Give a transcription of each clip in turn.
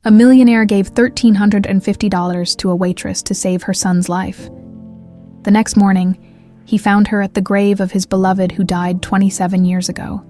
A millionaire gave $1,350 to a waitress to save her son's life. The next morning, he found her at the grave of his beloved who died 27 years ago.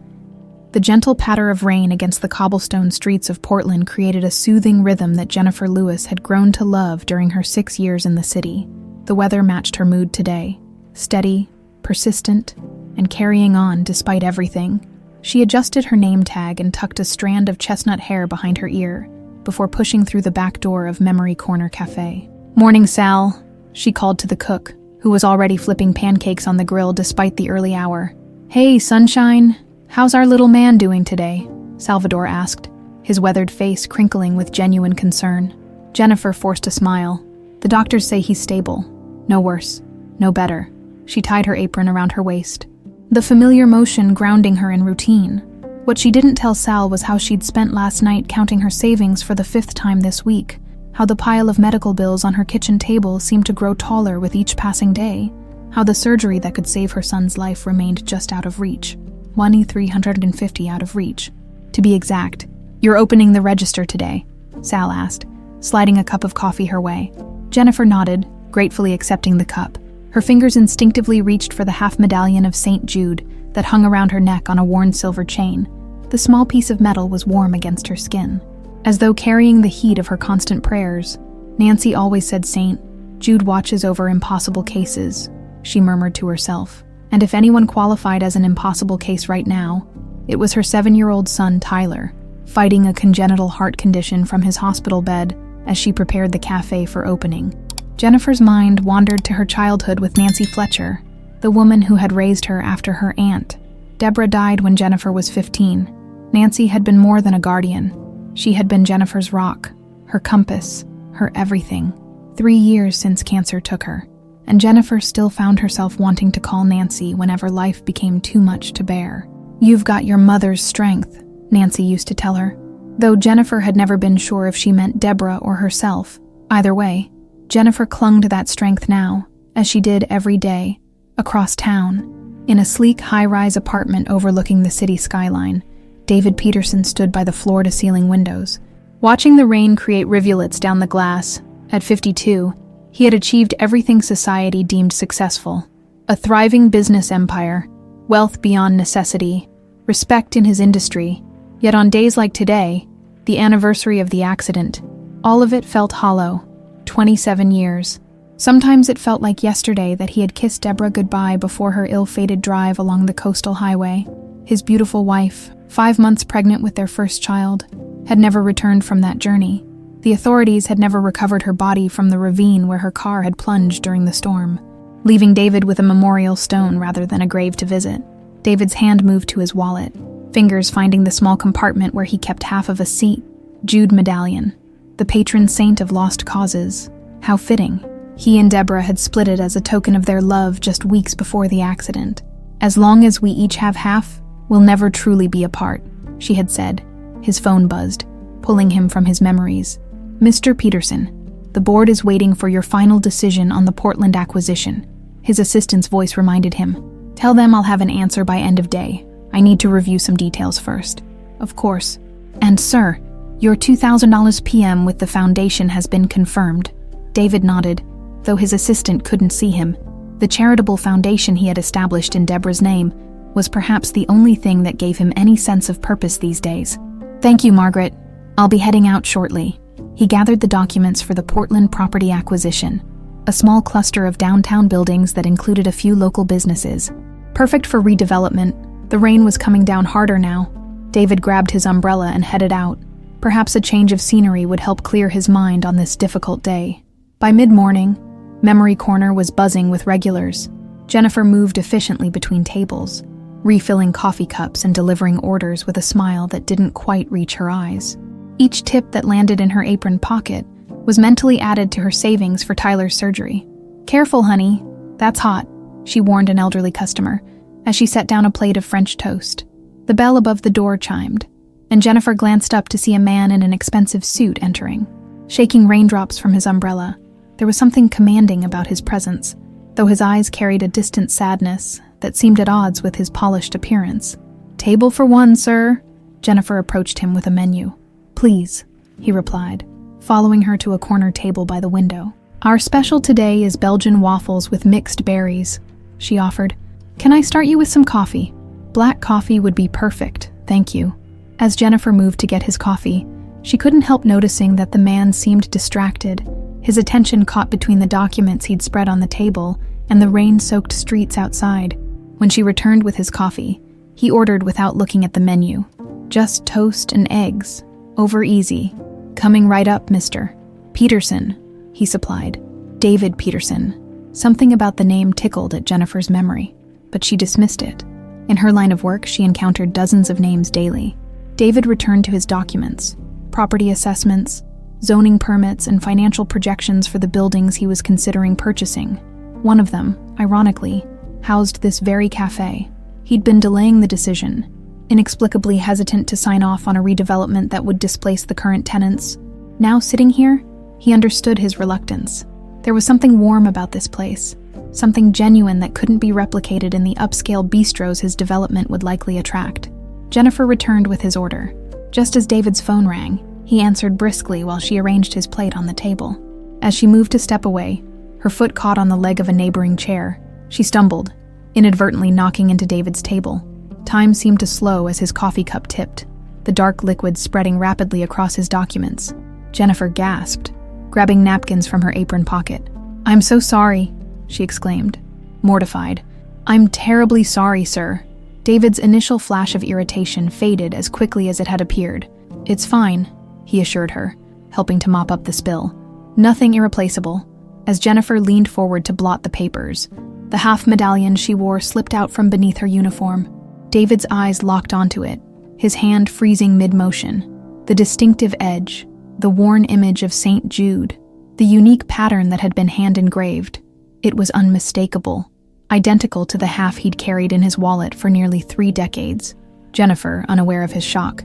The gentle patter of rain against the cobblestone streets of Portland created a soothing rhythm that Jennifer Lewis had grown to love during her 6 years in the city. The weather matched her mood today, steady, persistent, and carrying on despite everything. She adjusted her name tag and tucked a strand of chestnut hair behind her ear before pushing through the back door of Memory Corner Café. "Morning, Sal," she called to the cook, who was already flipping pancakes on the grill despite the early hour. "Hey, sunshine, how's our little man doing today?" Salvador asked, his weathered face crinkling with genuine concern. Jennifer forced a smile. "The doctors say he's stable. No worse, no better." She tied her apron around her waist, the familiar motion grounding her in routine. What she didn't tell Sal was how she'd spent last night counting her savings for the 5th time this week, how the pile of medical bills on her kitchen table seemed to grow taller with each passing day, how the surgery that could save her son's life remained just out of reach. $1,350 out of reach. To be exact. "You're opening the register today?" Sal asked, sliding a cup of coffee her way. Jennifer nodded, gratefully accepting the cup. Her fingers instinctively reached for the half medallion of St. Jude that hung around her neck on a worn silver chain. The small piece of metal was warm against her skin. As though carrying the heat of her constant prayers, Nancy always said St. Jude watches over impossible cases, she murmured to herself. And if anyone qualified as an impossible case right now, it was her 7-year-old son, Tyler, fighting a congenital heart condition from his hospital bed as she prepared the cafe for opening. Jennifer's mind wandered to her childhood with Nancy Fletcher, the woman who had raised her after her aunt. Deborah died when Jennifer was 15. Nancy had been more than a guardian. She had been Jennifer's rock, her compass, her everything. 3 years since cancer took her, and Jennifer still found herself wanting to call Nancy whenever life became too much to bear. "You've got your mother's strength," Nancy used to tell her, though Jennifer had never been sure if she meant Deborah or herself. Either way, Jennifer clung to that strength now, as she did every day, across town. In a sleek high-rise apartment overlooking the city skyline, David Peterson stood by the floor-to-ceiling windows, watching the rain create rivulets down the glass. At 52, he had achieved everything society deemed successful: a thriving business empire, wealth beyond necessity, respect in his industry. Yet on days like today, the anniversary of the accident, all of it felt hollow. 27 years. Sometimes it felt like yesterday that he had kissed Deborah goodbye before her ill-fated drive along the coastal highway. His beautiful wife, 5 months pregnant with their first child, had never returned from that journey. The authorities had never recovered her body from the ravine where her car had plunged during the storm, leaving David with a memorial stone rather than a grave to visit. David's hand moved to his wallet, fingers finding the small compartment where he kept half of a St. Jude medallion, the patron saint of lost causes. How fitting. He and Deborah had split it as a token of their love just weeks before the accident. "As long as we each have half, we'll never truly be apart," she had said. His phone buzzed, pulling him from his memories. "Mr. Peterson, the board is waiting for your final decision on the Portland acquisition." His assistant's voice reminded him. "Tell them I'll have an answer by end of day. I need to review some details first." "Of course." "And sir, your $2,000 PM with the foundation has been confirmed." David nodded, though his assistant couldn't see him. The charitable foundation he had established in Deborah's name was perhaps the only thing that gave him any sense of purpose these days. "Thank you, Margaret. I'll be heading out shortly." He gathered the documents for the Portland property acquisition, a small cluster of downtown buildings that included a few local businesses. Perfect for redevelopment. The rain was coming down harder now. David grabbed his umbrella and headed out. Perhaps a change of scenery would help clear his mind on this difficult day. By mid-morning, Memory Corner was buzzing with regulars. Jennifer moved efficiently between tables, refilling coffee cups and delivering orders with a smile that didn't quite reach her eyes. Each tip that landed in her apron pocket was mentally added to her savings for Tyler's surgery. "Careful, honey. That's hot," she warned an elderly customer as she set down a plate of French toast. The bell above the door chimed, and Jennifer glanced up to see a man in an expensive suit entering. Shaking raindrops from his umbrella, there was something commanding about his presence, though his eyes carried a distant sadness that seemed at odds with his polished appearance. "Table for one, sir." Jennifer approached him with a menu. "Please." he replied, following her to a corner table by the window. Our special today is Belgian waffles with mixed berries, she offered. Can I start you with some coffee? Black coffee would be perfect, thank you. As Jennifer moved to get his coffee, she couldn't help noticing that the man seemed distracted, his attention caught between the documents he'd spread on the table and the rain-soaked streets outside. When she returned with his coffee, he ordered without looking at the menu. Just toast and eggs. Over easy. Coming right up, Mr. Peterson, he supplied. David Peterson. Something about the name tickled at Jennifer's memory, but she dismissed it. In her line of work, she encountered dozens of names daily. David returned to his documents, property assessments, zoning permits, and financial projections for the buildings he was considering purchasing. One of them, ironically, housed this very café. He'd been delaying the decision, inexplicably hesitant to sign off on a redevelopment that would displace the current tenants. Now sitting here, he understood his reluctance. There was something warm about this place, something genuine that couldn't be replicated in the upscale bistros his development would likely attract. Jennifer returned with his order. Just as David's phone rang, he answered briskly while she arranged his plate on the table. As she moved to step away, her foot caught on the leg of a neighboring chair. She stumbled, inadvertently knocking into David's table. Time seemed to slow as his coffee cup tipped, the dark liquid spreading rapidly across his documents. Jennifer gasped, grabbing napkins from her apron pocket. "I'm so sorry," she exclaimed, mortified. "I'm terribly sorry, sir." David's initial flash of irritation faded as quickly as it had appeared. "It's fine," he assured her, helping to mop up the spill. "Nothing irreplaceable." As Jennifer leaned forward to blot the papers, the half medallion she wore slipped out from beneath her uniform. David's eyes locked onto it, his hand freezing mid-motion. The distinctive edge, the worn image of St. Jude, the unique pattern that had been hand-engraved. It was unmistakable, identical to the half he'd carried in his wallet for nearly 3 decades. Jennifer, unaware of his shock,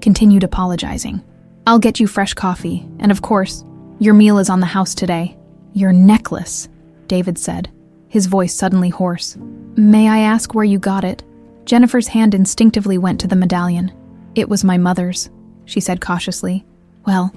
continued apologizing. "I'll get you fresh coffee, and of course, your meal is on the house today." "Your necklace," David said, his voice suddenly hoarse. "May I ask where you got it?" Jennifer's hand instinctively went to the medallion. "It was my mother's," she said cautiously. "Well,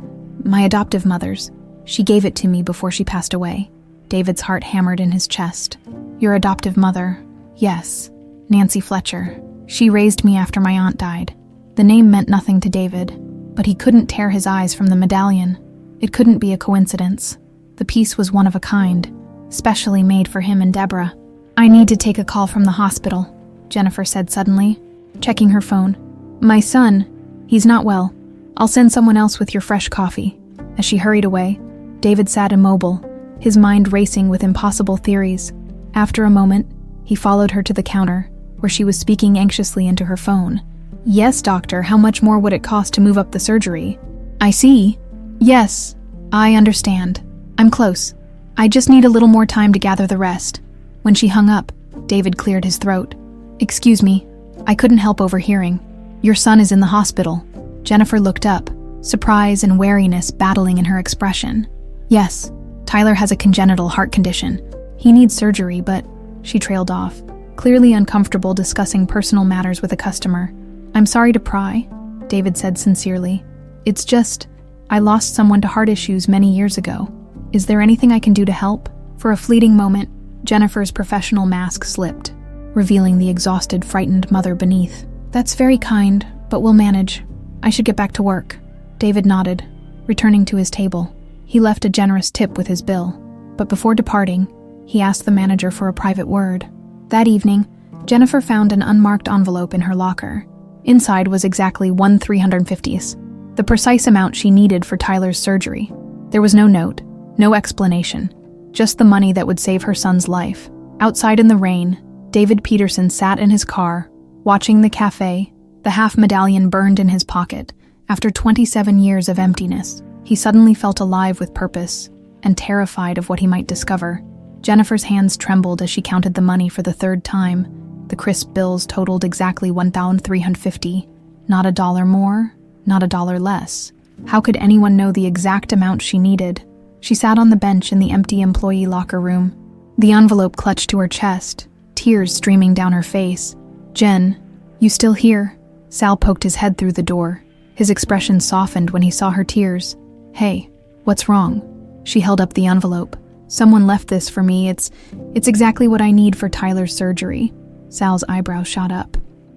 my adoptive mother's. She gave it to me before she passed away." David's heart hammered in his chest. "Your adoptive mother?" "Yes, Nancy Fletcher. She raised me after my aunt died." The name meant nothing to David, but he couldn't tear his eyes from the medallion. It couldn't be a coincidence. The piece was one of a kind, specially made for him and Deborah. "I need to take a call from the hospital," Jennifer said suddenly, checking her phone. "My son, he's not well. I'll send someone else with your fresh coffee." As she hurried away, David sat immobile, his mind racing with impossible theories. After a moment, he followed her to the counter, where she was speaking anxiously into her phone. "Yes, doctor, how much more would it cost to move up the surgery?" "I see. Yes, I understand. I'm close. I just need a little more time to gather the rest." When she hung up, David cleared his throat. "Excuse me, I couldn't help overhearing. Your son is in the hospital." Jennifer looked up, surprise and wariness battling in her expression. "Yes, Tyler has a congenital heart condition. He needs surgery, but..." She trailed off, clearly uncomfortable discussing personal matters with a customer. "I'm sorry to pry," David said sincerely. "It's just, I lost someone to heart issues many years ago. Is there anything I can do to help?" For a fleeting moment, Jennifer's professional mask slipped, revealing the exhausted, frightened mother beneath. "That's very kind, but we'll manage. I should get back to work." David nodded, returning to his table. He left a generous tip with his bill, but before departing, he asked the manager for a private word. That evening, Jennifer found an unmarked envelope in her locker. Inside was exactly 1/350th, the precise amount she needed for Tyler's surgery. There was no note, no explanation, just the money that would save her son's life. Outside in the rain, David Peterson sat in his car, watching the café, the half medallion burned in his pocket. After 27 years of emptiness, he suddenly felt alive with purpose and terrified of what he might discover. Jennifer's hands trembled as she counted the money for the 3rd time. The crisp bills totaled exactly 1,350. Not a dollar more, not a dollar less. How could anyone know the exact amount she needed? She sat on the bench in the empty employee locker room, the envelope clutched to her chest, tears streaming down her face. "Jen, you still here?" Sal poked his head through the door. His expression softened when he saw her tears. "Hey, what's wrong?" She held up the envelope. "Someone left this for me. It's exactly what I need for Tyler's surgery." Sal's eyebrows shot up.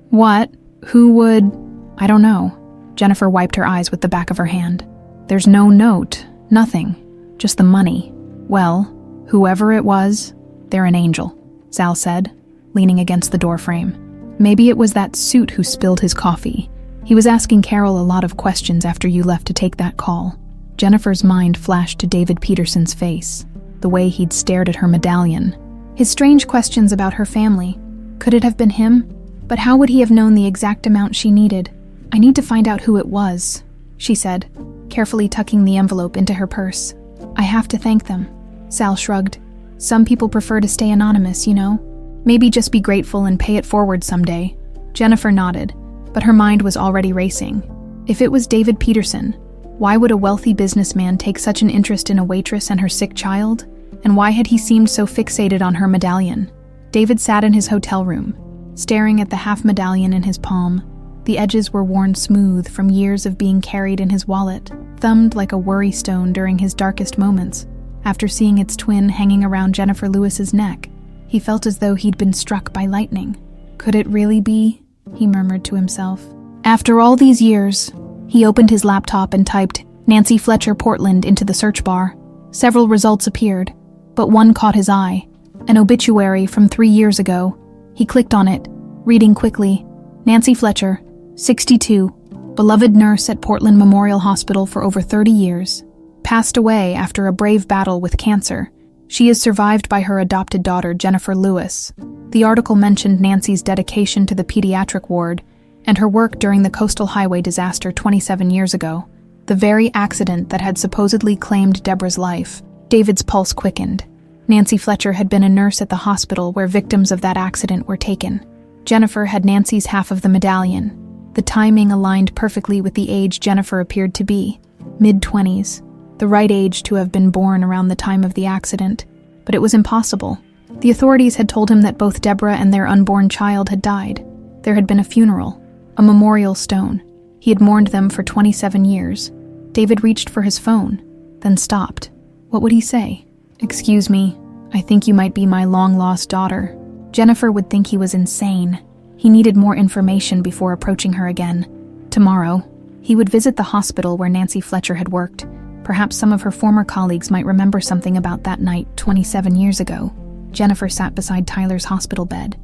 "What? Who would—" "I don't know." Jennifer wiped her eyes with the back of her hand. "There's no note. Nothing. Just the money." "Well, whoever it was, they're an angel," Sal said, leaning against the doorframe. "Maybe it was that suit who spilled his coffee. He was asking Carol a lot of questions after you left to take that call." Jennifer's mind flashed to David Peterson's face, the way he'd stared at her medallion. His strange questions about her family. Could it have been him? But how would he have known the exact amount she needed? "I need to find out who it was," she said, carefully tucking the envelope into her purse. "I have to thank them." Sal shrugged. "Some people prefer to stay anonymous, you know? Maybe just be grateful and pay it forward someday." Jennifer nodded, but her mind was already racing. If it was David Peterson, why would a wealthy businessman take such an interest in a waitress and her sick child? And why had he seemed so fixated on her medallion? David sat in his hotel room, staring at the half medallion in his palm. The edges were worn smooth from years of being carried in his wallet, thumbed like a worry stone during his darkest moments. After seeing its twin hanging around Jennifer Lewis's neck, he felt as though he'd been struck by lightning. "Could it really be?" he murmured to himself. After all these years, he opened his laptop and typed Nancy Fletcher Portland into the search bar. Several results appeared, but one caught his eye, an obituary from 3 years ago. He clicked on it, reading quickly. Nancy Fletcher, 62, beloved nurse at Portland Memorial Hospital for over 30 years. Passed away after a brave battle with cancer. She is survived by her adopted daughter, Jennifer Lewis. The article mentioned Nancy's dedication to the pediatric ward and her work during the coastal highway disaster 27 years ago, the very accident that had supposedly claimed Deborah's life. David's pulse quickened. Nancy Fletcher had been a nurse at the hospital where victims of that accident were taken. Jennifer had Nancy's half of the medallion. The timing aligned perfectly with the age Jennifer appeared to be, mid-20s, the right age to have been born around the time of the accident. But it was impossible. The authorities had told him that both Deborah and their unborn child had died. There had been a funeral, a memorial stone. He had mourned them for 27 years. David reached for his phone, then stopped. What would he say? "Excuse me, I think you might be my long-lost daughter." Jennifer would think he was insane. He needed more information before approaching her again. Tomorrow, he would visit the hospital where Nancy Fletcher had worked. Perhaps some of her former colleagues might remember something about that night 27 years ago. Jennifer sat beside Tyler's hospital bed,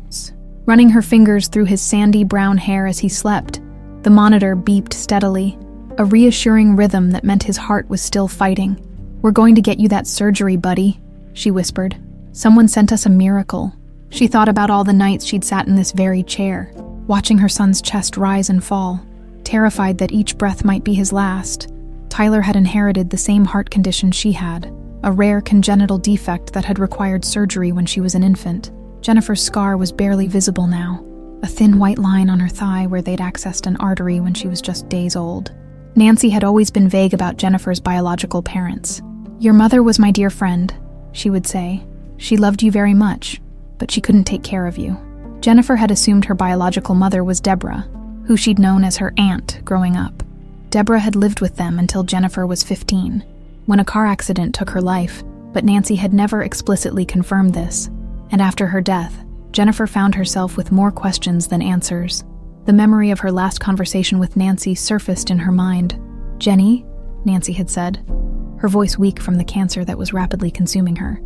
running her fingers through his sandy brown hair as he slept. The monitor beeped steadily, a reassuring rhythm that meant his heart was still fighting. "We're going to get you that surgery, buddy," she whispered. "Someone sent us a miracle." She thought about all the nights she'd sat in this very chair, watching her son's chest rise and fall, terrified that each breath might be his last. Tyler had inherited the same heart condition she had, a rare congenital defect that had required surgery when she was an infant. Jennifer's scar was barely visible now, a thin white line on her thigh where they'd accessed an artery when she was just days old. Nancy had always been vague about Jennifer's biological parents. "Your mother was my dear friend," she would say. "She loved you very much, but she couldn't take care of you." Jennifer had assumed her biological mother was Deborah, who she'd known as her aunt growing up. Deborah had lived with them until Jennifer was 15, when a car accident took her life, but Nancy had never explicitly confirmed this. And after her death, Jennifer found herself with more questions than answers. The memory of her last conversation with Nancy surfaced in her mind. "Jenny," Nancy had said, her voice weak from the cancer that was rapidly consuming her.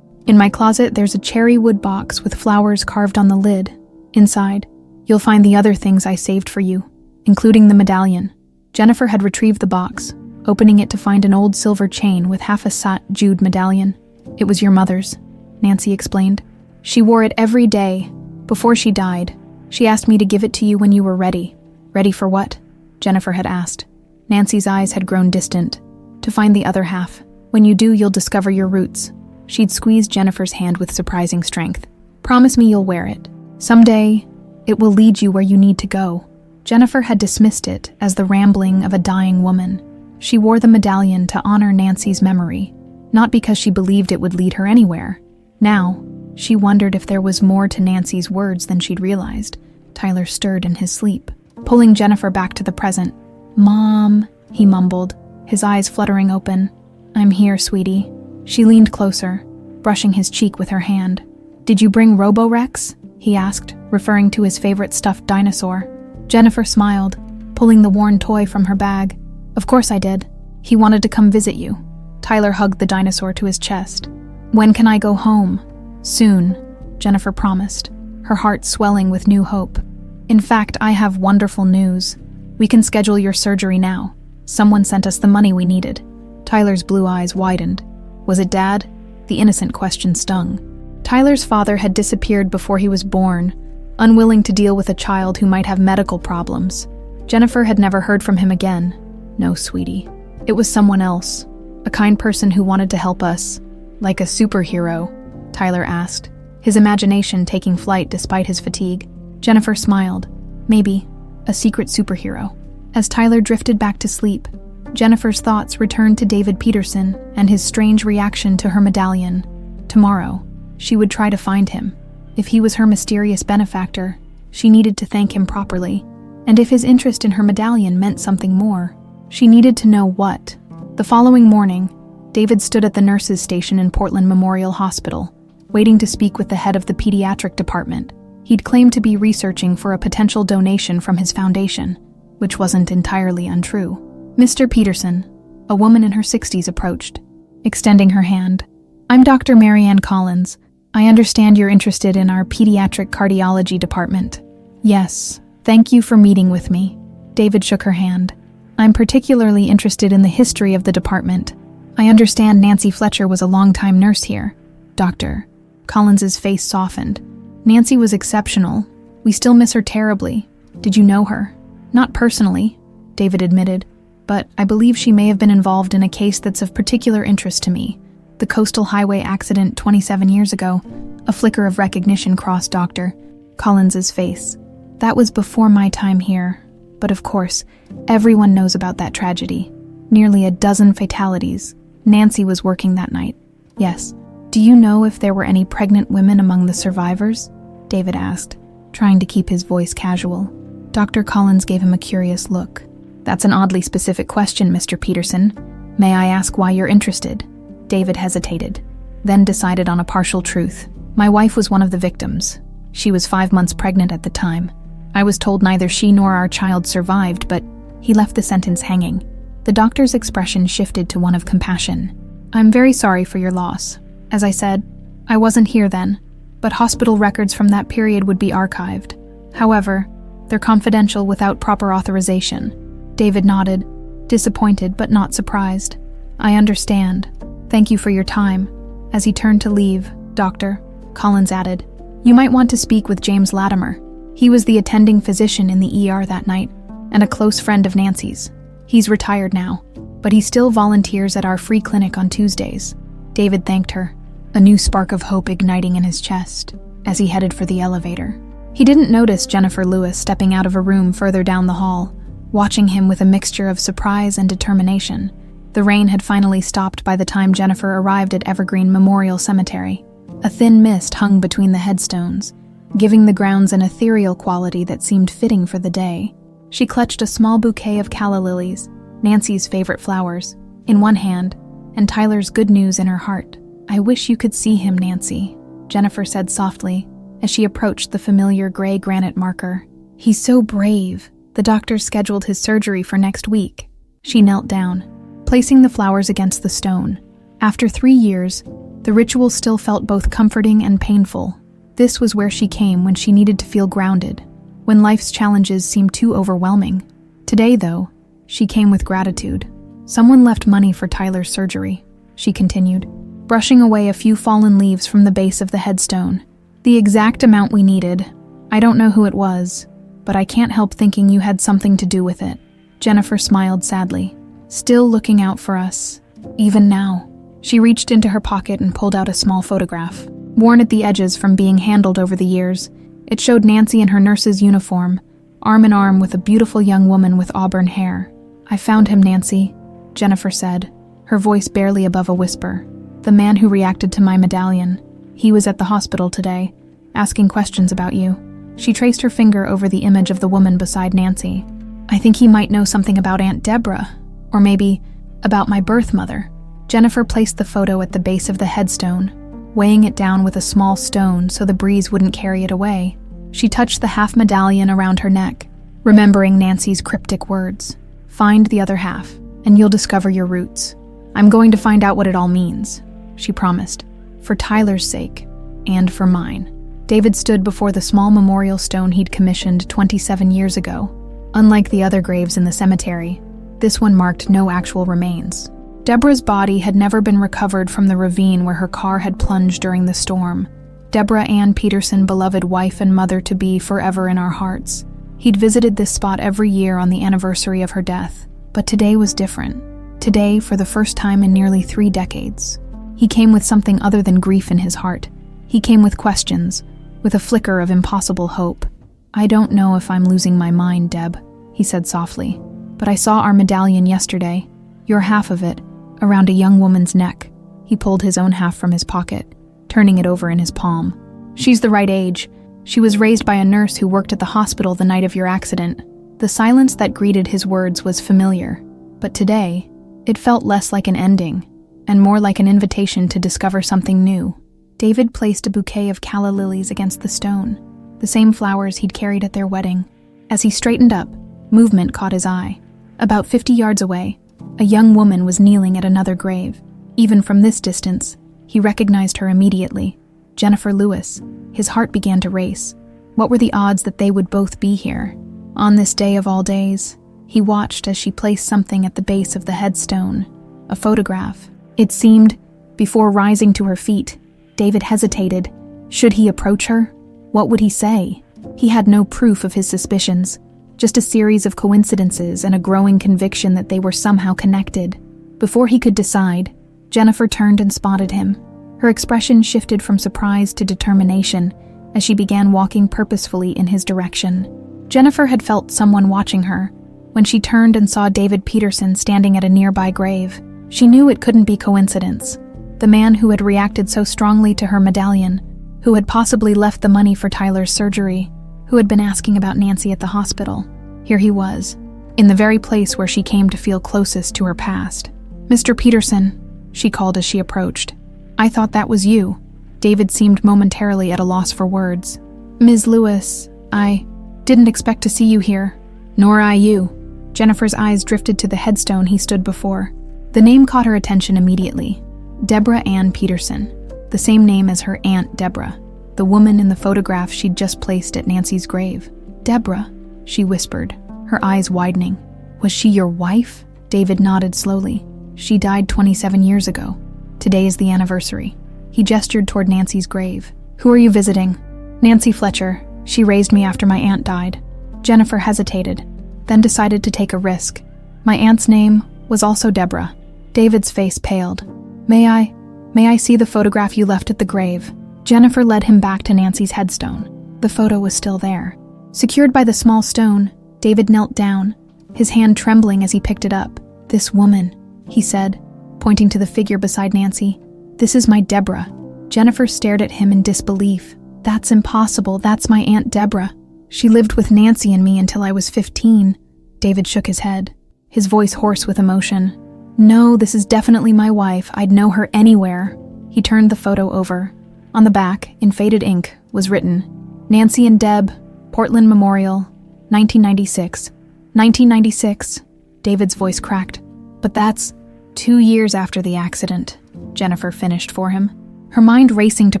"In my closet, there's a cherry wood box with flowers carved on the lid. Inside, you'll find the other things I saved for you, including the medallion." Jennifer had retrieved the box, opening it to find an old silver chain with half a sat jewed medallion. "It was your mother's," Nancy explained. "She wore it every day. Before she died, she asked me to give it to you when you were ready." "Ready for what?" Jennifer had asked. Nancy's eyes had grown distant. "To find the other half. When you do, you'll discover your roots." She'd squeezed Jennifer's hand with surprising strength. "Promise me you'll wear it. Someday, it will lead you where you need to go." Jennifer had dismissed it as the rambling of a dying woman. She wore the medallion to honor Nancy's memory, not because she believed it would lead her anywhere. Now, she wondered if there was more to Nancy's words than she'd realized. Tyler stirred in his sleep, pulling Jennifer back to the present. "Mom," he mumbled, his eyes fluttering open. "I'm here, sweetie." She leaned closer, brushing his cheek with her hand. "Did you bring Robo-Rex?" he asked, referring to his favorite stuffed dinosaur. Jennifer smiled, pulling the worn toy from her bag. "Of course I did. He wanted to come visit you." Tyler hugged the dinosaur to his chest. "When can I go home?" "Soon," Jennifer promised, her heart swelling with new hope. "In fact, I have wonderful news. We can schedule your surgery now. Someone sent us the money we needed." Tyler's blue eyes widened. Was it Dad? The innocent question stung. Tyler's father had disappeared before he was born, unwilling to deal with a child who might have medical problems. Jennifer had never heard from him again. "No, sweetie. It was someone else. A kind person who wanted to help us." "Like a superhero?" Tyler asked, his imagination taking flight despite his fatigue. Jennifer smiled. "Maybe. A secret superhero." As Tyler drifted back to sleep, Jennifer's thoughts returned to David Peterson and his strange reaction to her medallion. Tomorrow, she would try to find him. If he was her mysterious benefactor, she needed to thank him properly. And if his interest in her medallion meant something more, she needed to know what. The following morning, David stood at the nurses' station in Portland Memorial Hospital, waiting to speak with the head of the pediatric department. He'd claimed to be researching for a potential donation from his foundation, which wasn't entirely untrue. "Mr. Peterson," a woman in her 60s approached, extending her hand. "I'm Dr. Marianne Collins. I understand you're interested in our pediatric cardiology department." "Yes, thank you for meeting with me." David shook her hand. "I'm particularly interested in the history of the department. I understand Nancy Fletcher was a longtime nurse here." "Doctor." Collins's face softened. "Nancy was exceptional. We still miss her terribly. Did you know her?" "Not personally," David admitted, "but I believe she may have been involved in a case that's of particular interest to me. The coastal highway accident 27 years ago." A flicker of recognition crossed Dr. Collins's face. "That was before my time here. But of course, everyone knows about that tragedy. Nearly a dozen fatalities. Nancy was working that night." "Yes. Do you know if there were any pregnant women among the survivors?" David asked, trying to keep his voice casual. Dr. Collins gave him a curious look. "That's an oddly specific question, Mr. Peterson. May I ask why you're interested?" David hesitated, then decided on a partial truth. "My wife was one of the victims. She was 5 months pregnant at the time. I was told neither she nor our child survived, but..." He left the sentence hanging. The doctor's expression shifted to one of compassion. "I'm very sorry for your loss. As I said, I wasn't here then, but hospital records from that period would be archived. However, they're confidential without proper authorization." David nodded, disappointed but not surprised. "I understand. Thank you for your time." As he turned to leave, Dr. Collins added, "You might want to speak with James Latimer. He was the attending physician in the ER that night, and a close friend of Nancy's. He's retired now, but he still volunteers at our free clinic on Tuesdays." David thanked her, a new spark of hope igniting in his chest, as he headed for the elevator. He didn't notice Jennifer Lewis stepping out of a room further down the hall, watching him with a mixture of surprise and determination. The rain had finally stopped by the time Jennifer arrived at Evergreen Memorial Cemetery. A thin mist hung between the headstones, giving the grounds an ethereal quality that seemed fitting for the day. She clutched a small bouquet of calla lilies, Nancy's favorite flowers, in one hand, and Tyler's good news in her heart. "I wish you could see him, Nancy," Jennifer said softly, as she approached the familiar gray granite marker. "He's so brave. The doctor scheduled his surgery for next week." She knelt down, placing the flowers against the stone. After 3 years, the ritual still felt both comforting and painful. This was where she came when she needed to feel grounded, when life's challenges seemed too overwhelming. Today, though, she came with gratitude. "Someone left money for Tyler's surgery," she continued, brushing away a few fallen leaves from the base of the headstone. "The exact amount we needed. I don't know who it was, but I can't help thinking you had something to do with it." Jennifer smiled sadly. "Still looking out for us, even now." She reached into her pocket and pulled out a small photograph. Worn at the edges from being handled over the years, it showed Nancy in her nurse's uniform, arm in arm with a beautiful young woman with auburn hair. "I found him, Nancy," Jennifer said, her voice barely above a whisper. "The man who reacted to my medallion. He was at the hospital today, asking questions about you." She traced her finger over the image of the woman beside Nancy. I think he might know something about Aunt Deborah, or maybe about my birth mother. Jennifer placed the photo at the base of the headstone, weighing it down with a small stone so the breeze wouldn't carry it away. She touched the half medallion around her neck, remembering Nancy's cryptic words. Find the other half, and you'll discover your roots. I'm going to find out what it all means, she promised, for Tyler's sake, and for mine. David stood before the small memorial stone he'd commissioned 27 years ago. Unlike the other graves in the cemetery, this one marked no actual remains. Deborah's body had never been recovered from the ravine where her car had plunged during the storm. Deborah Ann Peterson, beloved wife and mother-to-be, forever in our hearts. He'd visited this spot every year on the anniversary of her death, but today was different. Today, for the first time in nearly 3 decades. He came with something other than grief in his heart. He came with questions, with a flicker of impossible hope. I don't know if I'm losing my mind, Deb, he said softly, but I saw our medallion yesterday, your half of it, around a young woman's neck. He pulled his own half from his pocket, turning it over in his palm. She's the right age. She was raised by a nurse who worked at the hospital the night of your accident. The silence that greeted his words was familiar, but today, it felt less like an ending, and more like an invitation to discover something new. David placed a bouquet of calla lilies against the stone, the same flowers he'd carried at their wedding. As he straightened up, movement caught his eye. About 50 yards away, a young woman was kneeling at another grave. Even from this distance, he recognized her immediately. Jennifer Lewis. His heart began to race. What were the odds that they would both be here? On this day of all days, he watched as she placed something at the base of the headstone. A photograph. It seemed, before rising to her feet, David hesitated. Should he approach her? What would he say? He had no proof of his suspicions, just a series of coincidences and a growing conviction that they were somehow connected. Before he could decide, Jennifer turned and spotted him. Her expression shifted from surprise to determination as she began walking purposefully in his direction. Jennifer had felt someone watching her. When she turned and saw David Peterson standing at a nearby grave, she knew it couldn't be coincidence. The man who had reacted so strongly to her medallion, who had possibly left the money for Tyler's surgery, who had been asking about Nancy at the hospital. Here he was, in the very place where she came to feel closest to her past. Mr. Peterson, she called as she approached. I thought that was you. David seemed momentarily at a loss for words. Ms. Lewis, I didn't expect to see you here. Nor I you. Jennifer's eyes drifted to the headstone he stood before. The name caught her attention immediately. Deborah Ann Peterson, the same name as her Aunt Deborah, the woman in the photograph she'd just placed at Nancy's grave. Deborah, she whispered, her eyes widening. Was she your wife? David nodded slowly. She died 27 years ago. Today is the anniversary. He gestured toward Nancy's grave. Who are you visiting? Nancy Fletcher. She raised me after my aunt died. Jennifer hesitated, then decided to take a risk. My aunt's name was also Deborah. David's face paled. May I see the photograph you left at the grave? Jennifer led him back to Nancy's headstone. The photo was still there. Secured by the small stone, David knelt down, his hand trembling as he picked it up. This woman, he said, pointing to the figure beside Nancy. This is my Deborah. Jennifer stared at him in disbelief. That's impossible. That's my Aunt Deborah. She lived with Nancy and me until I was 15. David shook his head, his voice hoarse with emotion. No, this is definitely my wife. I'd know her anywhere. He turned the photo over. On the back, in faded ink, was written, Nancy and Deb, Portland Memorial, 1996. 1996. David's voice cracked. But that's 2 years after the accident, Jennifer finished for him. Her mind racing to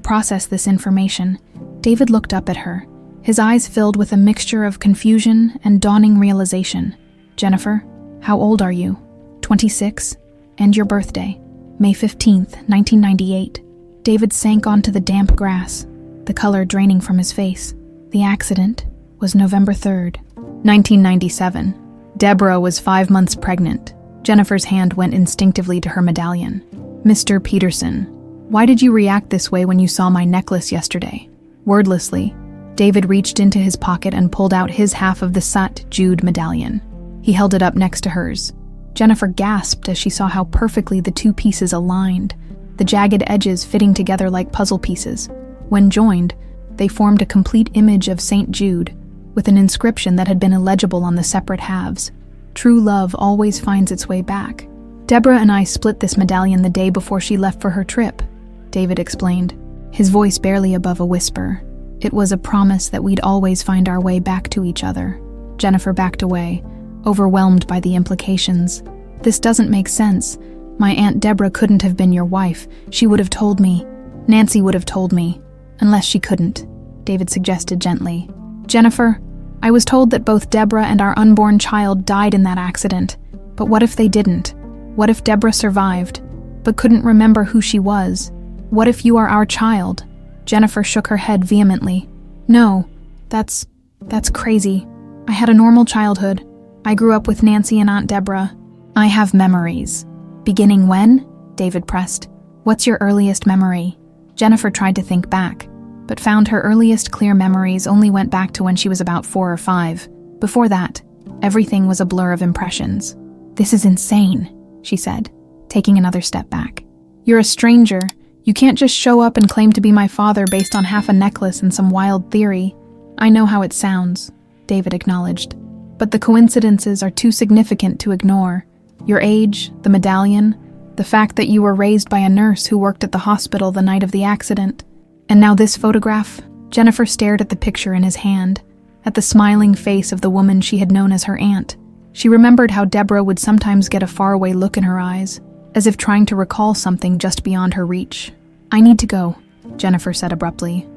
process this information, David looked up at her, his eyes filled with a mixture of confusion and dawning realization. Jennifer, how old are you? 26, and your birthday, May 15th, 1998. David sank onto the damp grass, the color draining from his face. The accident was November 3rd, 1997. Deborah was 5 months pregnant. Jennifer's hand went instinctively to her medallion. Mr. Peterson, why did you react this way when you saw my necklace yesterday? Wordlessly, David reached into his pocket and pulled out his half of the Sat Jude medallion. He held it up next to hers. Jennifer gasped as she saw how perfectly the two pieces aligned, the jagged edges fitting together like puzzle pieces. When joined, they formed a complete image of St. Jude, with an inscription that had been illegible on the separate halves. True love always finds its way back. Deborah and I split this medallion the day before she left for her trip, David explained, his voice barely above a whisper. It was a promise that we'd always find our way back to each other. Jennifer backed away, overwhelmed by the implications. This doesn't make sense. My Aunt Deborah couldn't have been your wife. She would have told me. Nancy would have told me. Unless she couldn't, David suggested gently. Jennifer, I was told that both Deborah and our unborn child died in that accident. But what if they didn't? What if Deborah survived, but couldn't remember who she was? What if you are our child? Jennifer shook her head vehemently. No, that's crazy. I had a normal childhood. I grew up with Nancy and Aunt Deborah. I have memories. Beginning when? David pressed. What's your earliest memory? Jennifer tried to think back, but found her earliest clear memories only went back to when she was about 4 or 5. Before that, everything was a blur of impressions. This is insane, she said, taking another step back. You're a stranger. You can't just show up and claim to be my father based on half a necklace and some wild theory. I know how it sounds, David acknowledged, but the coincidences are too significant to ignore. Your age, the medallion, the fact that you were raised by a nurse who worked at the hospital the night of the accident. And now this photograph. Jennifer stared at the picture in his hand, at the smiling face of the woman she had known as her aunt. She remembered how Deborah would sometimes get a faraway look in her eyes, as if trying to recall something just beyond her reach. I need to go, Jennifer said abruptly,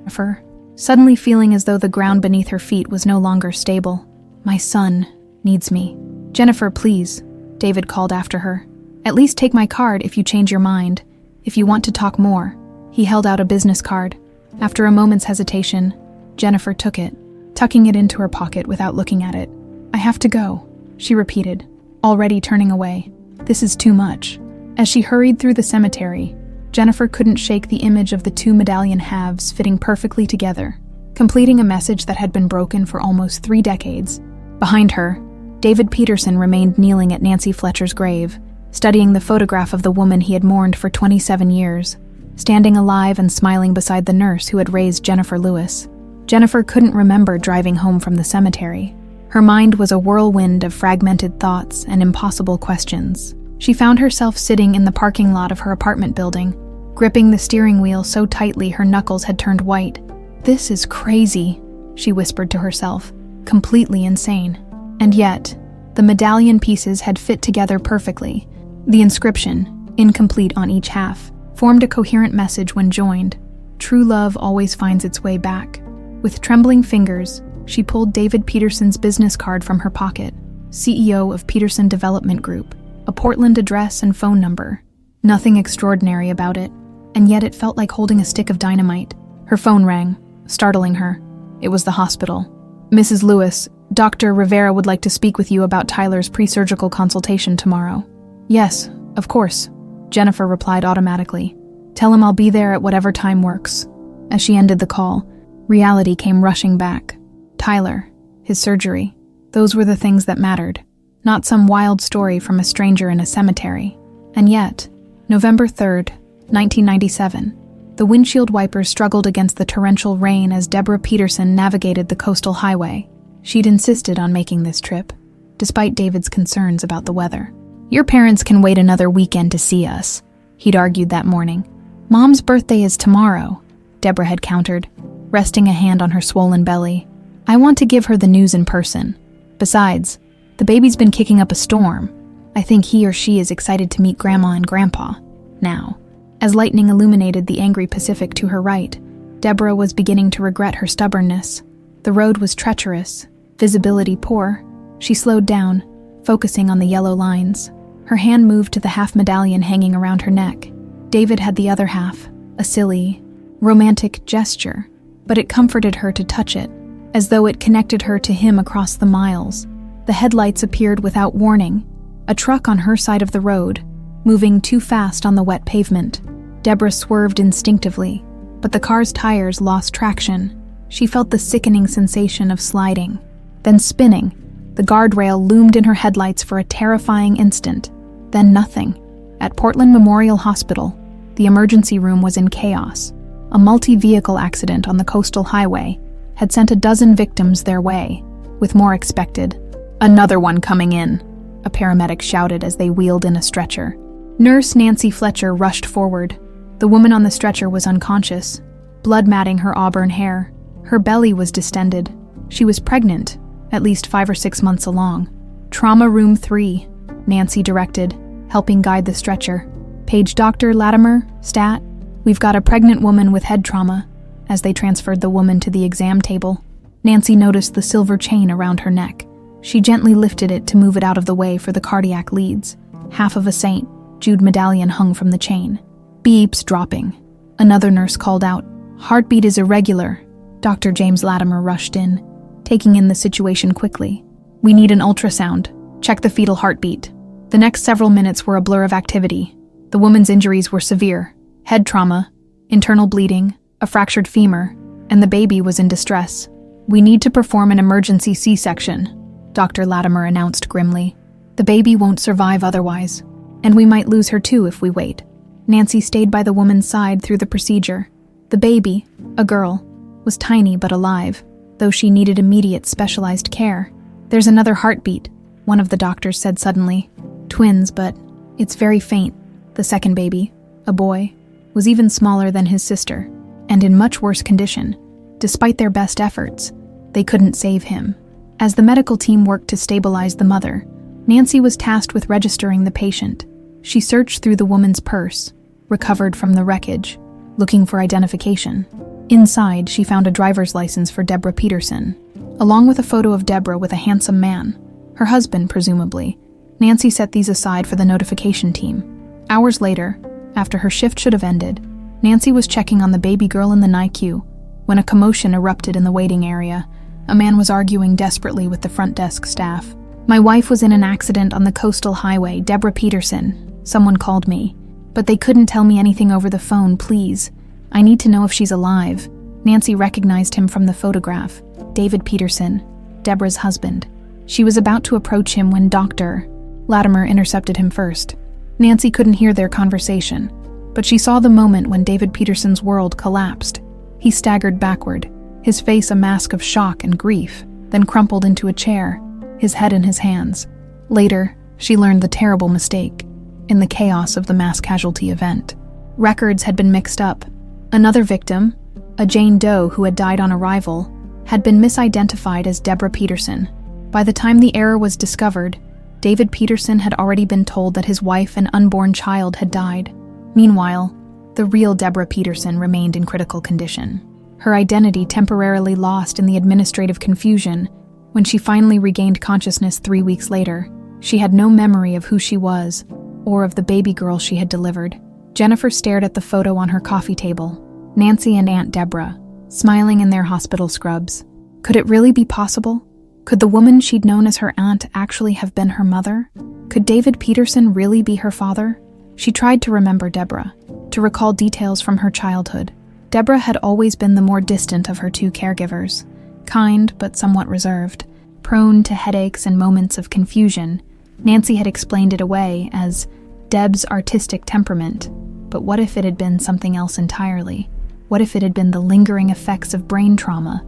suddenly feeling as though the ground beneath her feet was no longer stable. My son needs me. Jennifer, please, David called after her. At least take my card if you change your mind, if you want to talk more. He held out a business card. After a moment's hesitation, Jennifer took it, tucking it into her pocket without looking at it. I have to go, she repeated, already turning away. This is too much. As she hurried through the cemetery, Jennifer couldn't shake the image of the 2 medallion halves fitting perfectly together, completing a message that had been broken for almost 3 decades. Behind her, David Peterson remained kneeling at Nancy Fletcher's grave, studying the photograph of the woman he had mourned for 27 years, standing alive and smiling beside the nurse who had raised Jennifer Lewis. Jennifer couldn't remember driving home from the cemetery. Her mind was a whirlwind of fragmented thoughts and impossible questions. She found herself sitting in the parking lot of her apartment building, gripping the steering wheel so tightly her knuckles had turned white. This is crazy, she whispered to herself, completely insane. And yet, the medallion pieces had fit together perfectly. The inscription, incomplete on each half, formed a coherent message when joined. True love always finds its way back. With trembling fingers, she pulled David Peterson's business card from her pocket, CEO of Peterson Development Group, a Portland address and phone number. Nothing extraordinary about it, and yet it felt like holding a stick of dynamite. Her phone rang, startling her. It was the hospital. Mrs. Lewis, Dr. Rivera would like to speak with you about Tyler's pre-surgical consultation tomorrow. Yes, of course, Jennifer replied automatically. Tell him I'll be there at whatever time works. As she ended the call, reality came rushing back. Tyler, his surgery, those were the things that mattered, not some wild story from a stranger in a cemetery. And yet, November 3rd, 1997, the windshield wipers struggled against the torrential rain as Deborah Peterson navigated the coastal highway. She'd insisted on making this trip, despite David's concerns about the weather. Your parents can wait another weekend to see us, he'd argued that morning. Mom's birthday is tomorrow, Deborah had countered, resting a hand on her swollen belly. I want to give her the news in person. Besides, the baby's been kicking up a storm. I think he or she is excited to meet Grandma and Grandpa. Now, as lightning illuminated the angry Pacific to her right, Deborah was beginning to regret her stubbornness. The road was treacherous, visibility poor. She slowed down, focusing on the yellow lines. Her hand moved to the half medallion hanging around her neck. David had the other half, a silly, romantic gesture, but it comforted her to touch it, as though it connected her to him across the miles. The headlights appeared without warning, a truck on her side of the road, moving too fast on the wet pavement. Deborah swerved instinctively, but the car's tires lost traction. She felt the sickening sensation of sliding. Then spinning, the guardrail loomed in her headlights for a terrifying instant. Then nothing. At Portland Memorial Hospital, the emergency room was in chaos. A multi-vehicle accident on the coastal highway had sent a dozen victims their way. with more expected. "Another one coming in," a paramedic shouted as they wheeled in a stretcher. Nurse Nancy Fletcher rushed forward. The woman on the stretcher was unconscious, blood matting her auburn hair. Her belly was distended. She was pregnant, at least 5 or 6 months along. "Trauma room 3, Nancy directed, helping guide the stretcher. "Page Dr. Latimer, stat. We've got a pregnant woman with head trauma." As they transferred the woman to the exam table, Nancy noticed the silver chain around her neck. She gently lifted it to move it out of the way for the cardiac leads. Half of a St. Jude medallion hung from the chain. Beeps dropping. Another nurse called out, "Heartbeat is irregular." Dr. James Latimer rushed in, taking in the situation quickly. "We need an ultrasound. Check the fetal heartbeat." The next several minutes were a blur of activity. The woman's injuries were severe: head trauma, internal bleeding, a fractured femur, and the baby was in distress. "We need to perform an emergency C-section," Dr. Latimer announced grimly. "The baby won't survive otherwise, and we might lose her too if we wait." Nancy stayed by the woman's side through the procedure. The baby, a girl, was tiny but alive, though she needed immediate specialized care. "There's another heartbeat," one of the doctors said suddenly. "Twins, but it's very faint." The second baby, a boy, was even smaller than his sister, and in much worse condition. Despite their best efforts, they couldn't save him. As the medical team worked to stabilize the mother, Nancy was tasked with registering the patient. She searched through the woman's purse, recovered from the wreckage, looking for identification. Inside, she found a driver's license for Deborah Peterson, along with a photo of Deborah with a handsome man, her husband presumably. Nancy set these aside for the notification team. Hours later, after her shift should have ended, Nancy was checking on the baby girl in the NICU when a commotion erupted in the waiting area. A man was arguing desperately with the front desk staff. "My wife was in an accident on the coastal highway, Deborah Peterson. Someone called me, but they couldn't tell me anything over the phone, please. I need to know if she's alive." Nancy recognized him from the photograph. David Peterson, Deborah's husband. She was about to approach him when Dr. Latimer intercepted him first. Nancy couldn't hear their conversation, but she saw the moment when David Peterson's world collapsed. He staggered backward, his face a mask of shock and grief, then crumpled into a chair, his head in his hands. Later, she learned the terrible mistake. In the chaos of the mass casualty event, records had been mixed up. Another victim, a Jane Doe who had died on arrival, had been misidentified as Deborah Peterson. By the time the error was discovered, David Peterson had already been told that his wife and unborn child had died. Meanwhile, the real Deborah Peterson remained in critical condition. Her identity temporarily lost in the administrative confusion. When she finally regained consciousness 3 weeks later, she had no memory of who she was or of the baby girl she had delivered. Jennifer stared at the photo on her coffee table. Nancy and Aunt Deborah, smiling in their hospital scrubs. Could it really be possible? Could the woman she'd known as her aunt actually have been her mother? Could David Peterson really be her father? She tried to remember Deborah, to recall details from her childhood. Deborah had always been the more distant of her two caregivers, kind but somewhat reserved, prone to headaches and moments of confusion. Nancy had explained it away as Deb's artistic temperament, but what if it had been something else entirely? What if it had been the lingering effects of brain trauma?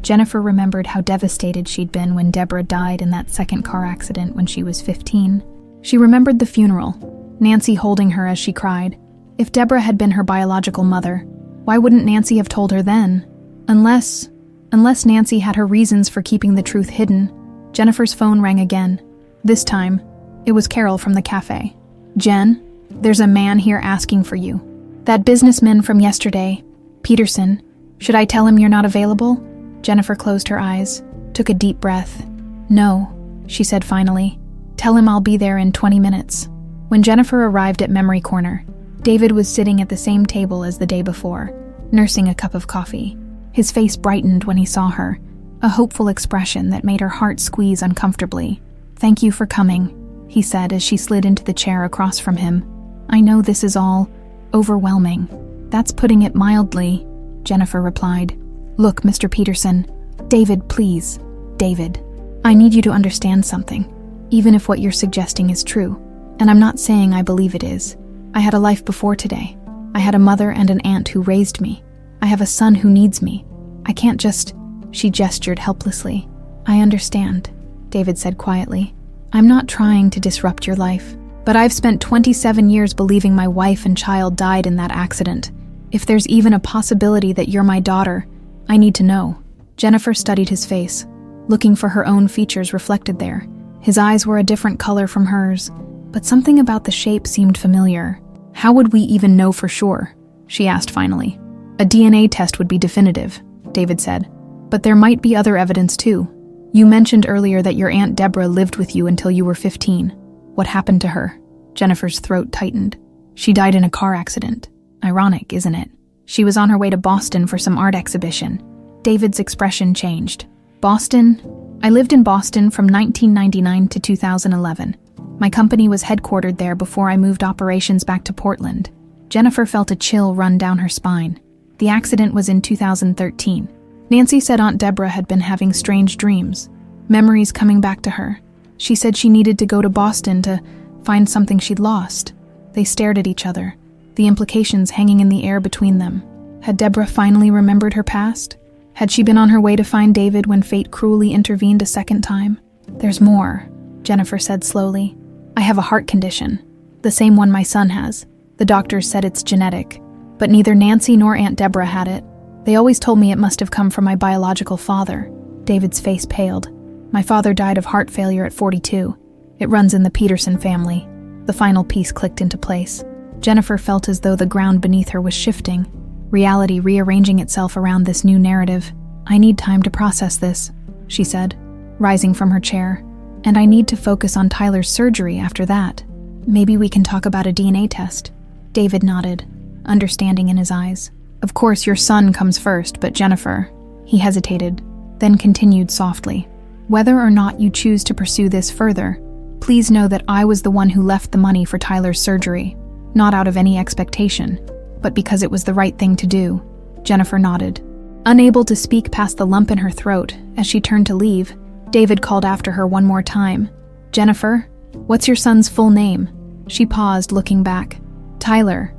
Jennifer remembered how devastated she'd been when Deborah died in that second car accident when she was 15. She remembered the funeral, Nancy holding her as she cried. If Deborah had been her biological mother, why wouldn't Nancy have told her then? Unless Nancy had her reasons for keeping the truth hidden. Jennifer's phone rang again. This time, it was Carol from the café. "Jen, there's a man here asking for you. That businessman from yesterday, Peterson. Should I tell him you're not available?" Jennifer closed her eyes, took a deep breath. "No," she said finally. "Tell him I'll be there in 20 minutes. When Jennifer arrived at Memory Corner, David was sitting at the same table as the day before, nursing a cup of coffee. His face brightened when he saw her, a hopeful expression that made her heart squeeze uncomfortably. "Thank you for coming," he said as she slid into the chair across from him. "I know this is all overwhelming." "That's putting it mildly," Jennifer replied. "Look, Mr. Peterson. David, please. David. I need you to understand something, even if what you're suggesting is true. And I'm not saying I believe it is. I had a life before today. I had a mother and an aunt who raised me. I have a son who needs me. I can't just..." She gestured helplessly. I understand, David said quietly. I'm not trying to disrupt your life, but I've spent 27 years believing my wife and child died in that accident. If there's even a possibility that you're my daughter, I need to know. Jennifer studied his face, looking for her own features reflected there. His eyes were a different color from hers, but something about the shape seemed familiar. How would we even know for sure? She asked finally. A DNA test would be definitive, David said, but there might be other evidence too. You mentioned earlier that your Aunt Deborah lived with you until you were 15. What happened to her? Jennifer's throat tightened. She died in a car accident. Ironic, isn't it? She was on her way to Boston for some art exhibition. David's expression changed. Boston? I lived in Boston from 1999 to 2011. My company was headquartered there before I moved operations back to Portland. Jennifer felt a chill run down her spine. The accident was in 2013. Nancy said Aunt Deborah had been having strange dreams, memories coming back to her. She said she needed to go to Boston to find something she'd lost. They stared at each other, the implications hanging in the air between them. Had Deborah finally remembered her past? Had she been on her way to find David when fate cruelly intervened a second time? There's more, Jennifer said slowly. I have a heart condition, the same one my son has. The doctors said it's genetic, but neither Nancy nor Aunt Deborah had it. They always told me it must have come from my biological father. David's face paled. My father died of heart failure at 42. It runs in the Peterson family. The final piece clicked into place. Jennifer felt as though the ground beneath her was shifting, reality rearranging itself around this new narrative. I need time to process this, she said, rising from her chair. And I need to focus on Tyler's surgery after that. Maybe we can talk about a DNA test. David nodded, understanding in his eyes. Of course, your son comes first, but Jennifer, he hesitated, then continued softly. Whether or not you choose to pursue this further, please know that I was the one who left the money for Tyler's surgery, not out of any expectation, but because it was the right thing to do. Jennifer nodded. Unable to speak past the lump in her throat as she turned to leave, David called after her one more time. Jennifer, what's your son's full name? She paused, looking back. Tyler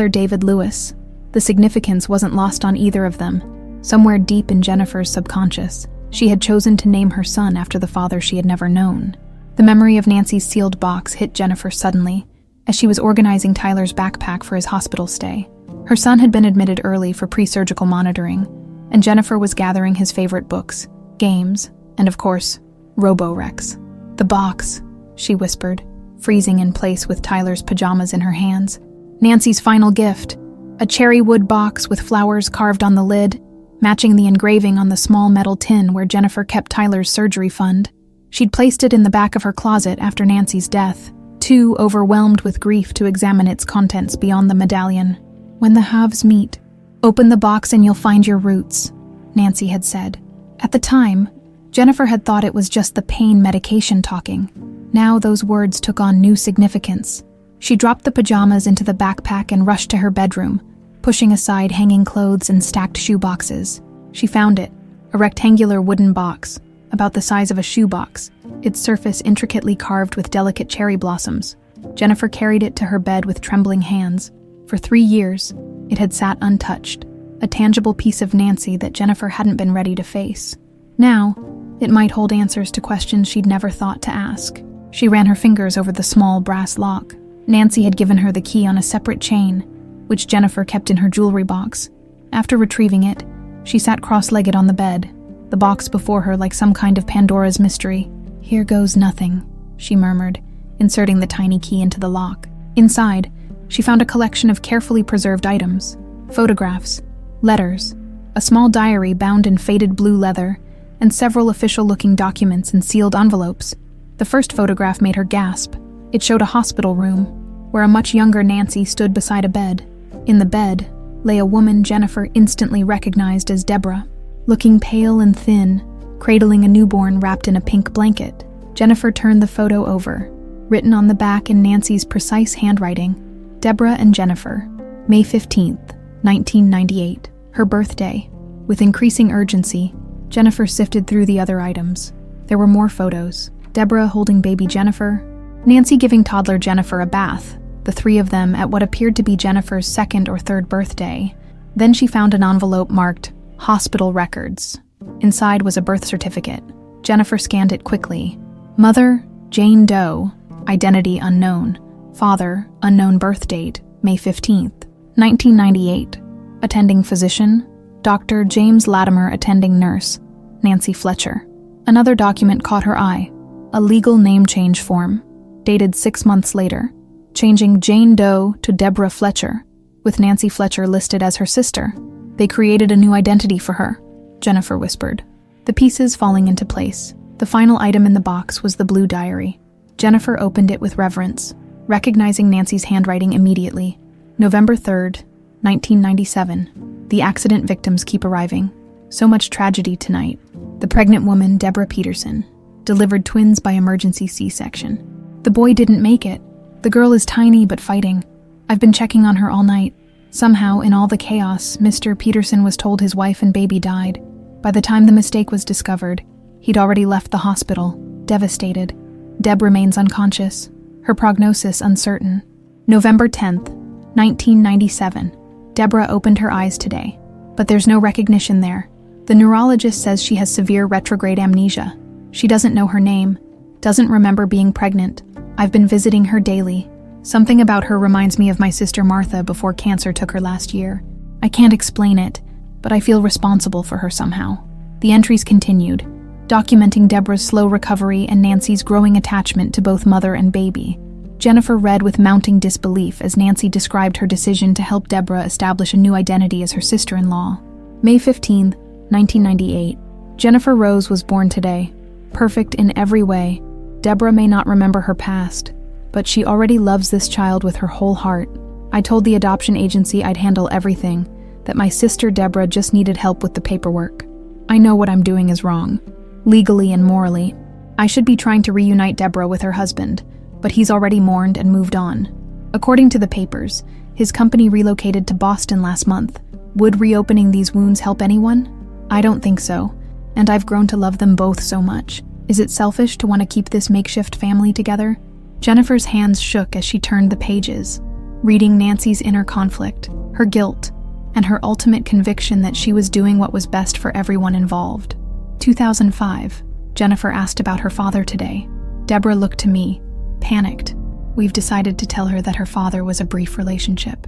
David Lewis. The significance wasn't lost on either of them. Somewhere deep in Jennifer's subconscious, she had chosen to name her son after the father she had never known. The memory of Nancy's sealed box hit Jennifer suddenly, as she was organizing Tyler's backpack for his hospital stay. Her son had been admitted early for pre-surgical monitoring, and Jennifer was gathering his favorite books, games, and of course, Robo-Rex. The box, she whispered, freezing in place with Tyler's pajamas in her hands. Nancy's final gift, a cherry wood box with flowers carved on the lid, matching the engraving on the small metal tin where Jennifer kept Tyler's surgery fund. She'd placed it in the back of her closet after Nancy's death, too overwhelmed with grief to examine its contents beyond the medallion. When the halves meet, open the box and you'll find your roots, Nancy had said. At the time, Jennifer had thought it was just the pain medication talking. Now those words took on new significance. She dropped the pajamas into the backpack and rushed to her bedroom, pushing aside hanging clothes and stacked shoe boxes. She found it, a rectangular wooden box, about the size of a shoebox, its surface intricately carved with delicate cherry blossoms. Jennifer carried it to her bed with trembling hands. For 3 years, it had sat untouched, a tangible piece of Nancy that Jennifer hadn't been ready to face. Now, it might hold answers to questions she'd never thought to ask. She ran her fingers over the small brass lock. Nancy had given her the key on a separate chain, which Jennifer kept in her jewelry box. After retrieving it, she sat cross-legged on the bed, the box before her like some kind of Pandora's mystery. Here goes nothing, she murmured, inserting the tiny key into the lock. Inside, she found a collection of carefully preserved items, photographs, letters, a small diary bound in faded blue leather, and several official-looking documents in sealed envelopes. The first photograph made her gasp. It showed a hospital room, where a much younger Nancy stood beside a bed. In the bed lay a woman Jennifer instantly recognized as Deborah, looking pale and thin, cradling a newborn wrapped in a pink blanket. Jennifer turned the photo over. Written on the back in Nancy's precise handwriting, Deborah and Jennifer, May 15th, 1998, her birthday. With increasing urgency, Jennifer sifted through the other items. There were more photos. Deborah holding baby Jennifer, Nancy giving toddler Jennifer a bath, the three of them at what appeared to be Jennifer's second or third birthday. Then she found an envelope marked Hospital Records. Inside was a birth certificate, Jennifer scanned it quickly. Mother, Jane Doe, identity unknown. Father, unknown birth date, May 15th, 1998. Attending physician, Dr. James Latimer. Attending nurse, Nancy Fletcher. Another document caught her eye, a legal name change form, dated 6 months later, changing Jane Doe to Deborah Fletcher, with Nancy Fletcher listed as her sister. They created a new identity for her, Jennifer whispered, the pieces falling into place. The final item in the box was the blue diary. Jennifer opened it with reverence, recognizing Nancy's handwriting immediately. November 3rd, 1997. The accident victims keep arriving. So much tragedy tonight. The pregnant woman, Deborah Peterson, delivered twins by emergency C-section. The boy didn't make it. The girl is tiny but fighting. I've been checking on her all night. Somehow, in all the chaos, Mr. Peterson was told his wife and baby died. By the time the mistake was discovered, he'd already left the hospital, devastated. Deb remains unconscious, her prognosis uncertain. November 10th, 1997. Deborah opened her eyes today, but there's no recognition there. The neurologist says she has severe retrograde amnesia. She doesn't know her name, doesn't remember being pregnant. I've been visiting her daily. Something about her reminds me of my sister Martha before cancer took her last year. I can't explain it, but I feel responsible for her somehow. The entries continued, documenting Deborah's slow recovery and Nancy's growing attachment to both mother and baby. Jennifer read with mounting disbelief as Nancy described her decision to help Deborah establish a new identity as her sister-in-law. May 15, 1998. Jennifer Rose was born today, perfect in every way. Deborah may not remember her past, but she already loves this child with her whole heart. I told the adoption agency I'd handle everything, that my sister Deborah just needed help with the paperwork. I know what I'm doing is wrong, legally and morally. I should be trying to reunite Deborah with her husband, but he's already mourned and moved on. According to the papers, his company relocated to Boston last month. Would reopening these wounds help anyone? I don't think so, and I've grown to love them both so much. Is it selfish to want to keep this makeshift family together? Jennifer's hands shook as she turned the pages, reading Nancy's inner conflict, her guilt, and her ultimate conviction that she was doing what was best for everyone involved. 2005. Jennifer asked about her father today. Deborah looked to me, panicked. We've decided to tell her that her father was a brief relationship.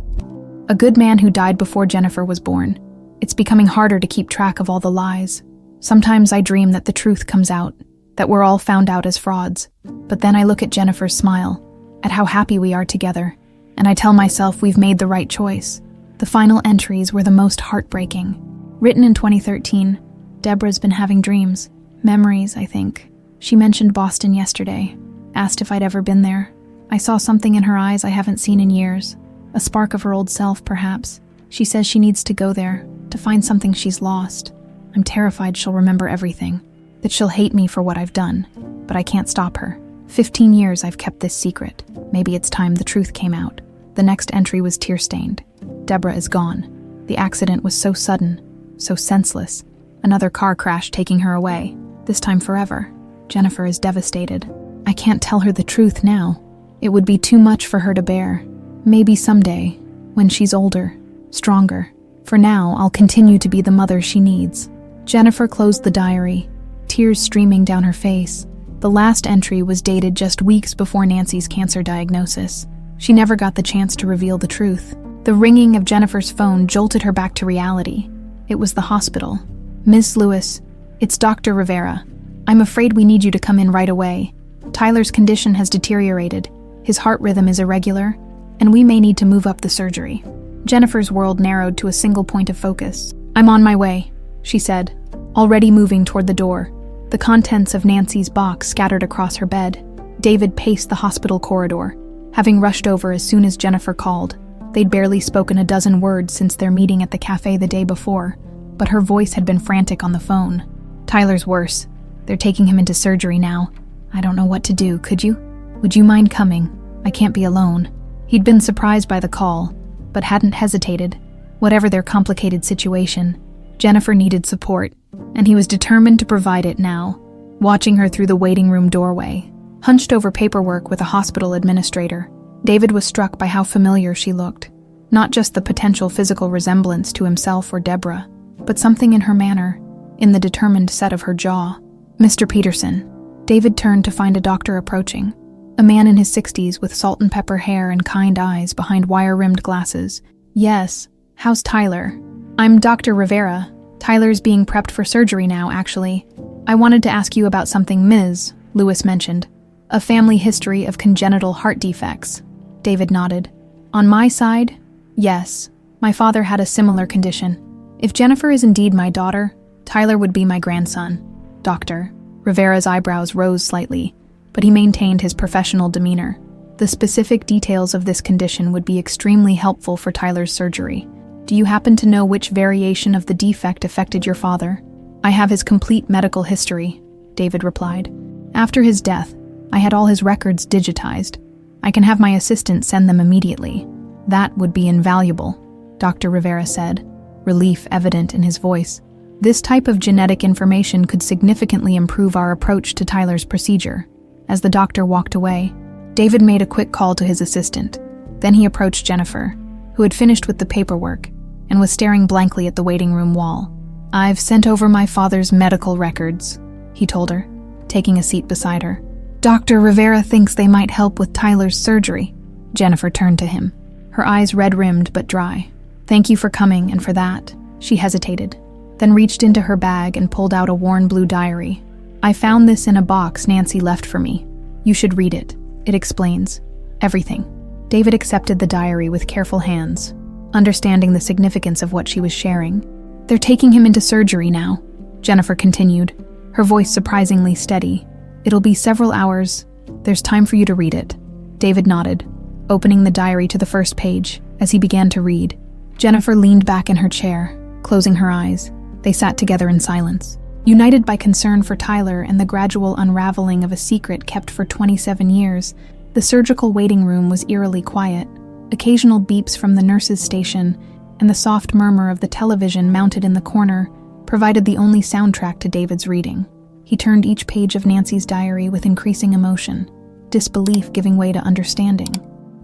A good man who died before Jennifer was born. It's becoming harder to keep track of all the lies. Sometimes I dream that the truth comes out, that we're all found out as frauds. But then I look at Jennifer's smile, at how happy we are together, and I tell myself we've made the right choice. The final entries were the most heartbreaking. Written in 2013, Deborah's been having dreams, memories, I think. She mentioned Boston yesterday, asked if I'd ever been there. I saw something in her eyes I haven't seen in years, a spark of her old self, perhaps. She says she needs to go there, to find something she's lost. I'm terrified she'll remember everything, that she'll hate me for what I've done, but I can't stop her. 15 years I've kept this secret. Maybe it's time the truth came out. The next entry was tear-stained. Deborah is gone. The accident was so sudden, so senseless. Another car crash taking her away, this time forever. Jennifer is devastated. I can't tell her the truth now. It would be too much for her to bear. Maybe someday, when she's older, stronger. For now, I'll continue to be the mother she needs. Jennifer closed the diary, tears streaming down her face. The last entry was dated just weeks before Nancy's cancer diagnosis. She never got the chance to reveal the truth. The ringing of Jennifer's phone jolted her back to reality. It was the hospital. Miss Lewis, it's Dr. Rivera. I'm afraid we need you to come in right away. Tyler's condition has deteriorated. His heart rhythm is irregular, and we may need to move up the surgery. Jennifer's world narrowed to a single point of focus. I'm on my way, she said, already moving toward the door. The contents of Nancy's box scattered across her bed. David paced the hospital corridor, having rushed over as soon as Jennifer called. They'd barely spoken a dozen words since their meeting at the café the day before, but her voice had been frantic on the phone. Tyler's worse. They're taking him into surgery now. I don't know what to do, could you? Would you mind coming? I can't be alone. He'd been surprised by the call, but hadn't hesitated. Whatever their complicated situation, Jennifer needed support, and he was determined to provide it now. Watching her through the waiting room doorway, hunched over paperwork with a hospital administrator, David was struck by how familiar she looked. Not just the potential physical resemblance to himself or Deborah, but something in her manner, in the determined set of her jaw. Mr. Peterson. David turned to find a doctor approaching. A man in his 60s with salt and pepper hair and kind eyes behind wire-rimmed glasses. Yes, how's Tyler? I'm Dr. Rivera. Tyler's being prepped for surgery now, actually. I wanted to ask you about something Ms. Lewis mentioned. A family history of congenital heart defects. David nodded. On my side, yes. My father had a similar condition. If Jennifer is indeed my daughter, Tyler would be my grandson. Doctor. Rivera's eyebrows rose slightly, but he maintained his professional demeanor. The specific details of this condition would be extremely helpful for Tyler's surgery. Do you happen to know which variation of the defect affected your father? I have his complete medical history, David replied. After his death, I had all his records digitized. I can have my assistant send them immediately. That would be invaluable, Dr. Rivera said, relief evident in his voice. This type of genetic information could significantly improve our approach to Tyler's procedure. As the doctor walked away, David made a quick call to his assistant. Then he approached Jennifer, who had finished with the paperwork and was staring blankly at the waiting room wall. I've sent over my father's medical records, he told her, taking a seat beside her. Dr. Rivera thinks they might help with Tyler's surgery. Jennifer turned to him, her eyes red-rimmed but dry. Thank you for coming and for that. She hesitated, then reached into her bag and pulled out a worn blue diary. I found this in a box Nancy left for me. You should read it. It explains everything. David accepted the diary with careful hands, understanding the significance of what she was sharing. They're taking him into surgery now, Jennifer continued, her voice surprisingly steady. It'll be several hours. There's time for you to read it. David nodded, opening the diary to the first page. As he began to read, Jennifer leaned back in her chair, closing her eyes. They sat together in silence, united by concern for Tyler and the gradual unraveling of a secret kept for 27 years. The surgical waiting room was eerily quiet. Occasional beeps from the nurse's station and the soft murmur of the television mounted in the corner provided the only soundtrack to David's reading. He turned each page of Nancy's diary with increasing emotion, disbelief giving way to understanding,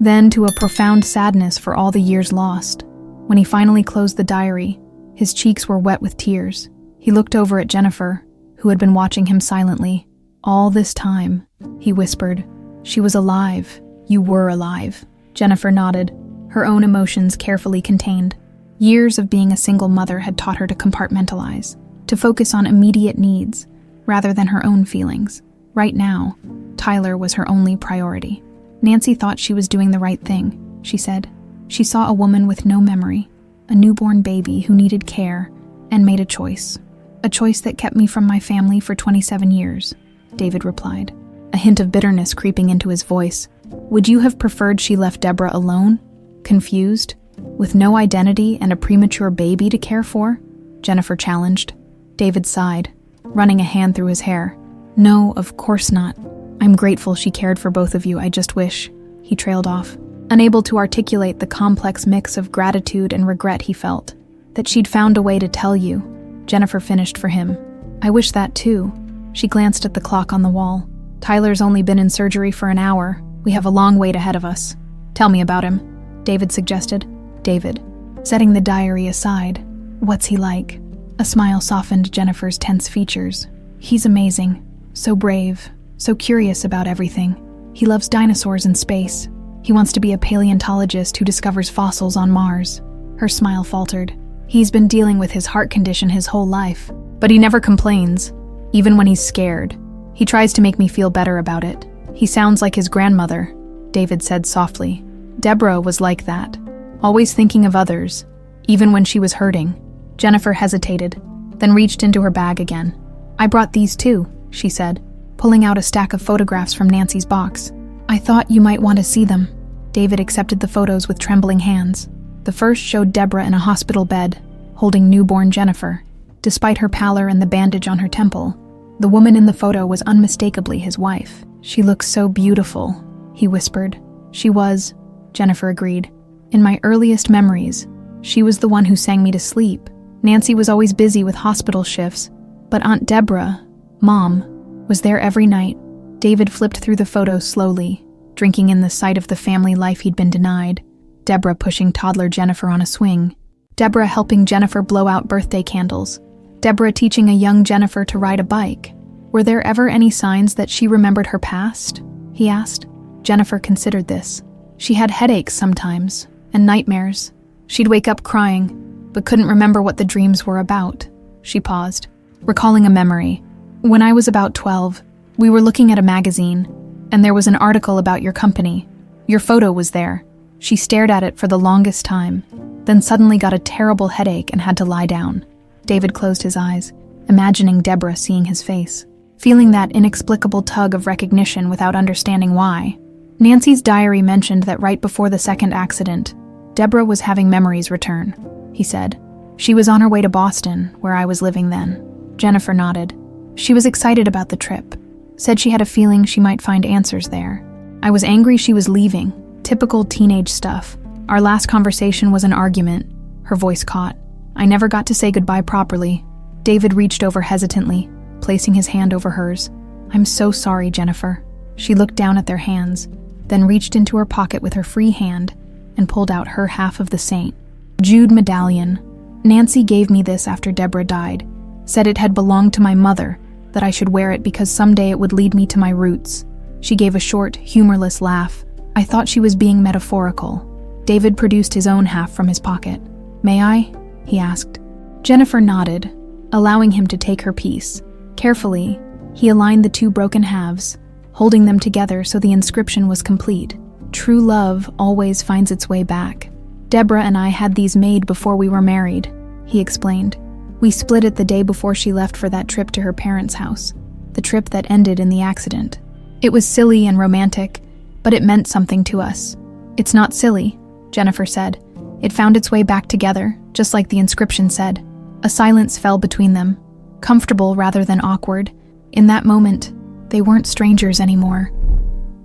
then to a profound sadness for all the years lost. When he finally closed the diary, his cheeks were wet with tears. He looked over at Jennifer, who had been watching him silently. All this time, he whispered, she was alive. You were alive. Jennifer nodded, her own emotions carefully contained. Years of being a single mother had taught her to compartmentalize, to focus on immediate needs, rather than her own feelings. Right now, Tyler was her only priority. Nancy thought she was doing the right thing, she said. She saw a woman with no memory, a newborn baby who needed care, and made a choice. A choice that kept me from my family for 27 years, David replied, a hint of bitterness creeping into his voice. Would you have preferred she left Deborah alone, confused, with no identity and a premature baby to care for? Jennifer challenged. David sighed, running a hand through his hair. No, of course not. I'm grateful she cared for both of you. I just wish, he trailed off, unable to articulate the complex mix of gratitude and regret he felt, that she'd found a way to tell you. Jennifer finished for him. I wish that too. She glanced at the clock on the wall. Tyler's only been in surgery for an hour. We have a long wait ahead of us. Tell me about him, David suggested. David, setting the diary aside. What's he like? A smile softened Jennifer's tense features. He's amazing. So brave. So curious about everything. He loves dinosaurs and space. He wants to be a paleontologist who discovers fossils on Mars. Her smile faltered. He's been dealing with his heart condition his whole life, but he never complains, even when he's scared. He tries to make me feel better about it. He sounds like his grandmother, David said softly. Deborah was like that, always thinking of others, even when she was hurting. Jennifer hesitated, then reached into her bag again. I brought these too, she said, pulling out a stack of photographs from Nancy's box. I thought you might want to see them. David accepted the photos with trembling hands. The first showed Deborah in a hospital bed, holding newborn Jennifer. Despite her pallor and the bandage on her temple, the woman in the photo was unmistakably his wife. She looks so beautiful, he whispered. She was, Jennifer agreed. In my earliest memories, she was the one who sang me to sleep. Nancy was always busy with hospital shifts, but Aunt Deborah, Mom, was there every night. David flipped through the photos slowly, drinking in the sight of the family life he'd been denied. Deborah pushing toddler Jennifer on a swing. Deborah helping Jennifer blow out birthday candles. Deborah teaching a young Jennifer to ride a bike. Were there ever any signs that she remembered her past? He asked. Jennifer considered this. She had headaches sometimes, and nightmares. She'd wake up crying, but couldn't remember what the dreams were about. She paused, recalling a memory. When I was about 12, we were looking at a magazine, and there was an article about your company. Your photo was there. She stared at it for the longest time, then suddenly got a terrible headache and had to lie down. David closed his eyes, imagining Deborah seeing his face, feeling that inexplicable tug of recognition without understanding why. Nancy's diary mentioned that right before the second accident, Deborah was having memories return, he said. She was on her way to Boston, where I was living then. Jennifer nodded. She was excited about the trip, said she had a feeling she might find answers there. I was angry she was leaving. Typical teenage stuff. Our last conversation was an argument. Her voice caught. I never got to say goodbye properly. David reached over hesitantly, placing his hand over hers. I'm so sorry, Jennifer. She looked down at their hands, then reached into her pocket with her free hand and pulled out her half of the saint. Jude medallion. Nancy gave me this after Deborah died. Said it had belonged to my mother, that I should wear it because someday it would lead me to my roots. She gave a short, humorless laugh. I thought she was being metaphorical. David produced his own half from his pocket. May I? He asked. Jennifer nodded, allowing him to take her piece. Carefully, he aligned the two broken halves, holding them together so the inscription was complete. True love always finds its way back. Deborah and I had these made before we were married, he explained. We split it the day before she left for that trip to her parents' house, the trip that ended in the accident. It was silly and romantic, but it meant something to us. It's not silly, Jennifer said. It found its way back together, just like the inscription said. A silence fell between them, comfortable rather than awkward. In that moment, they weren't strangers anymore,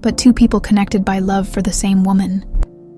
but two people connected by love for the same woman.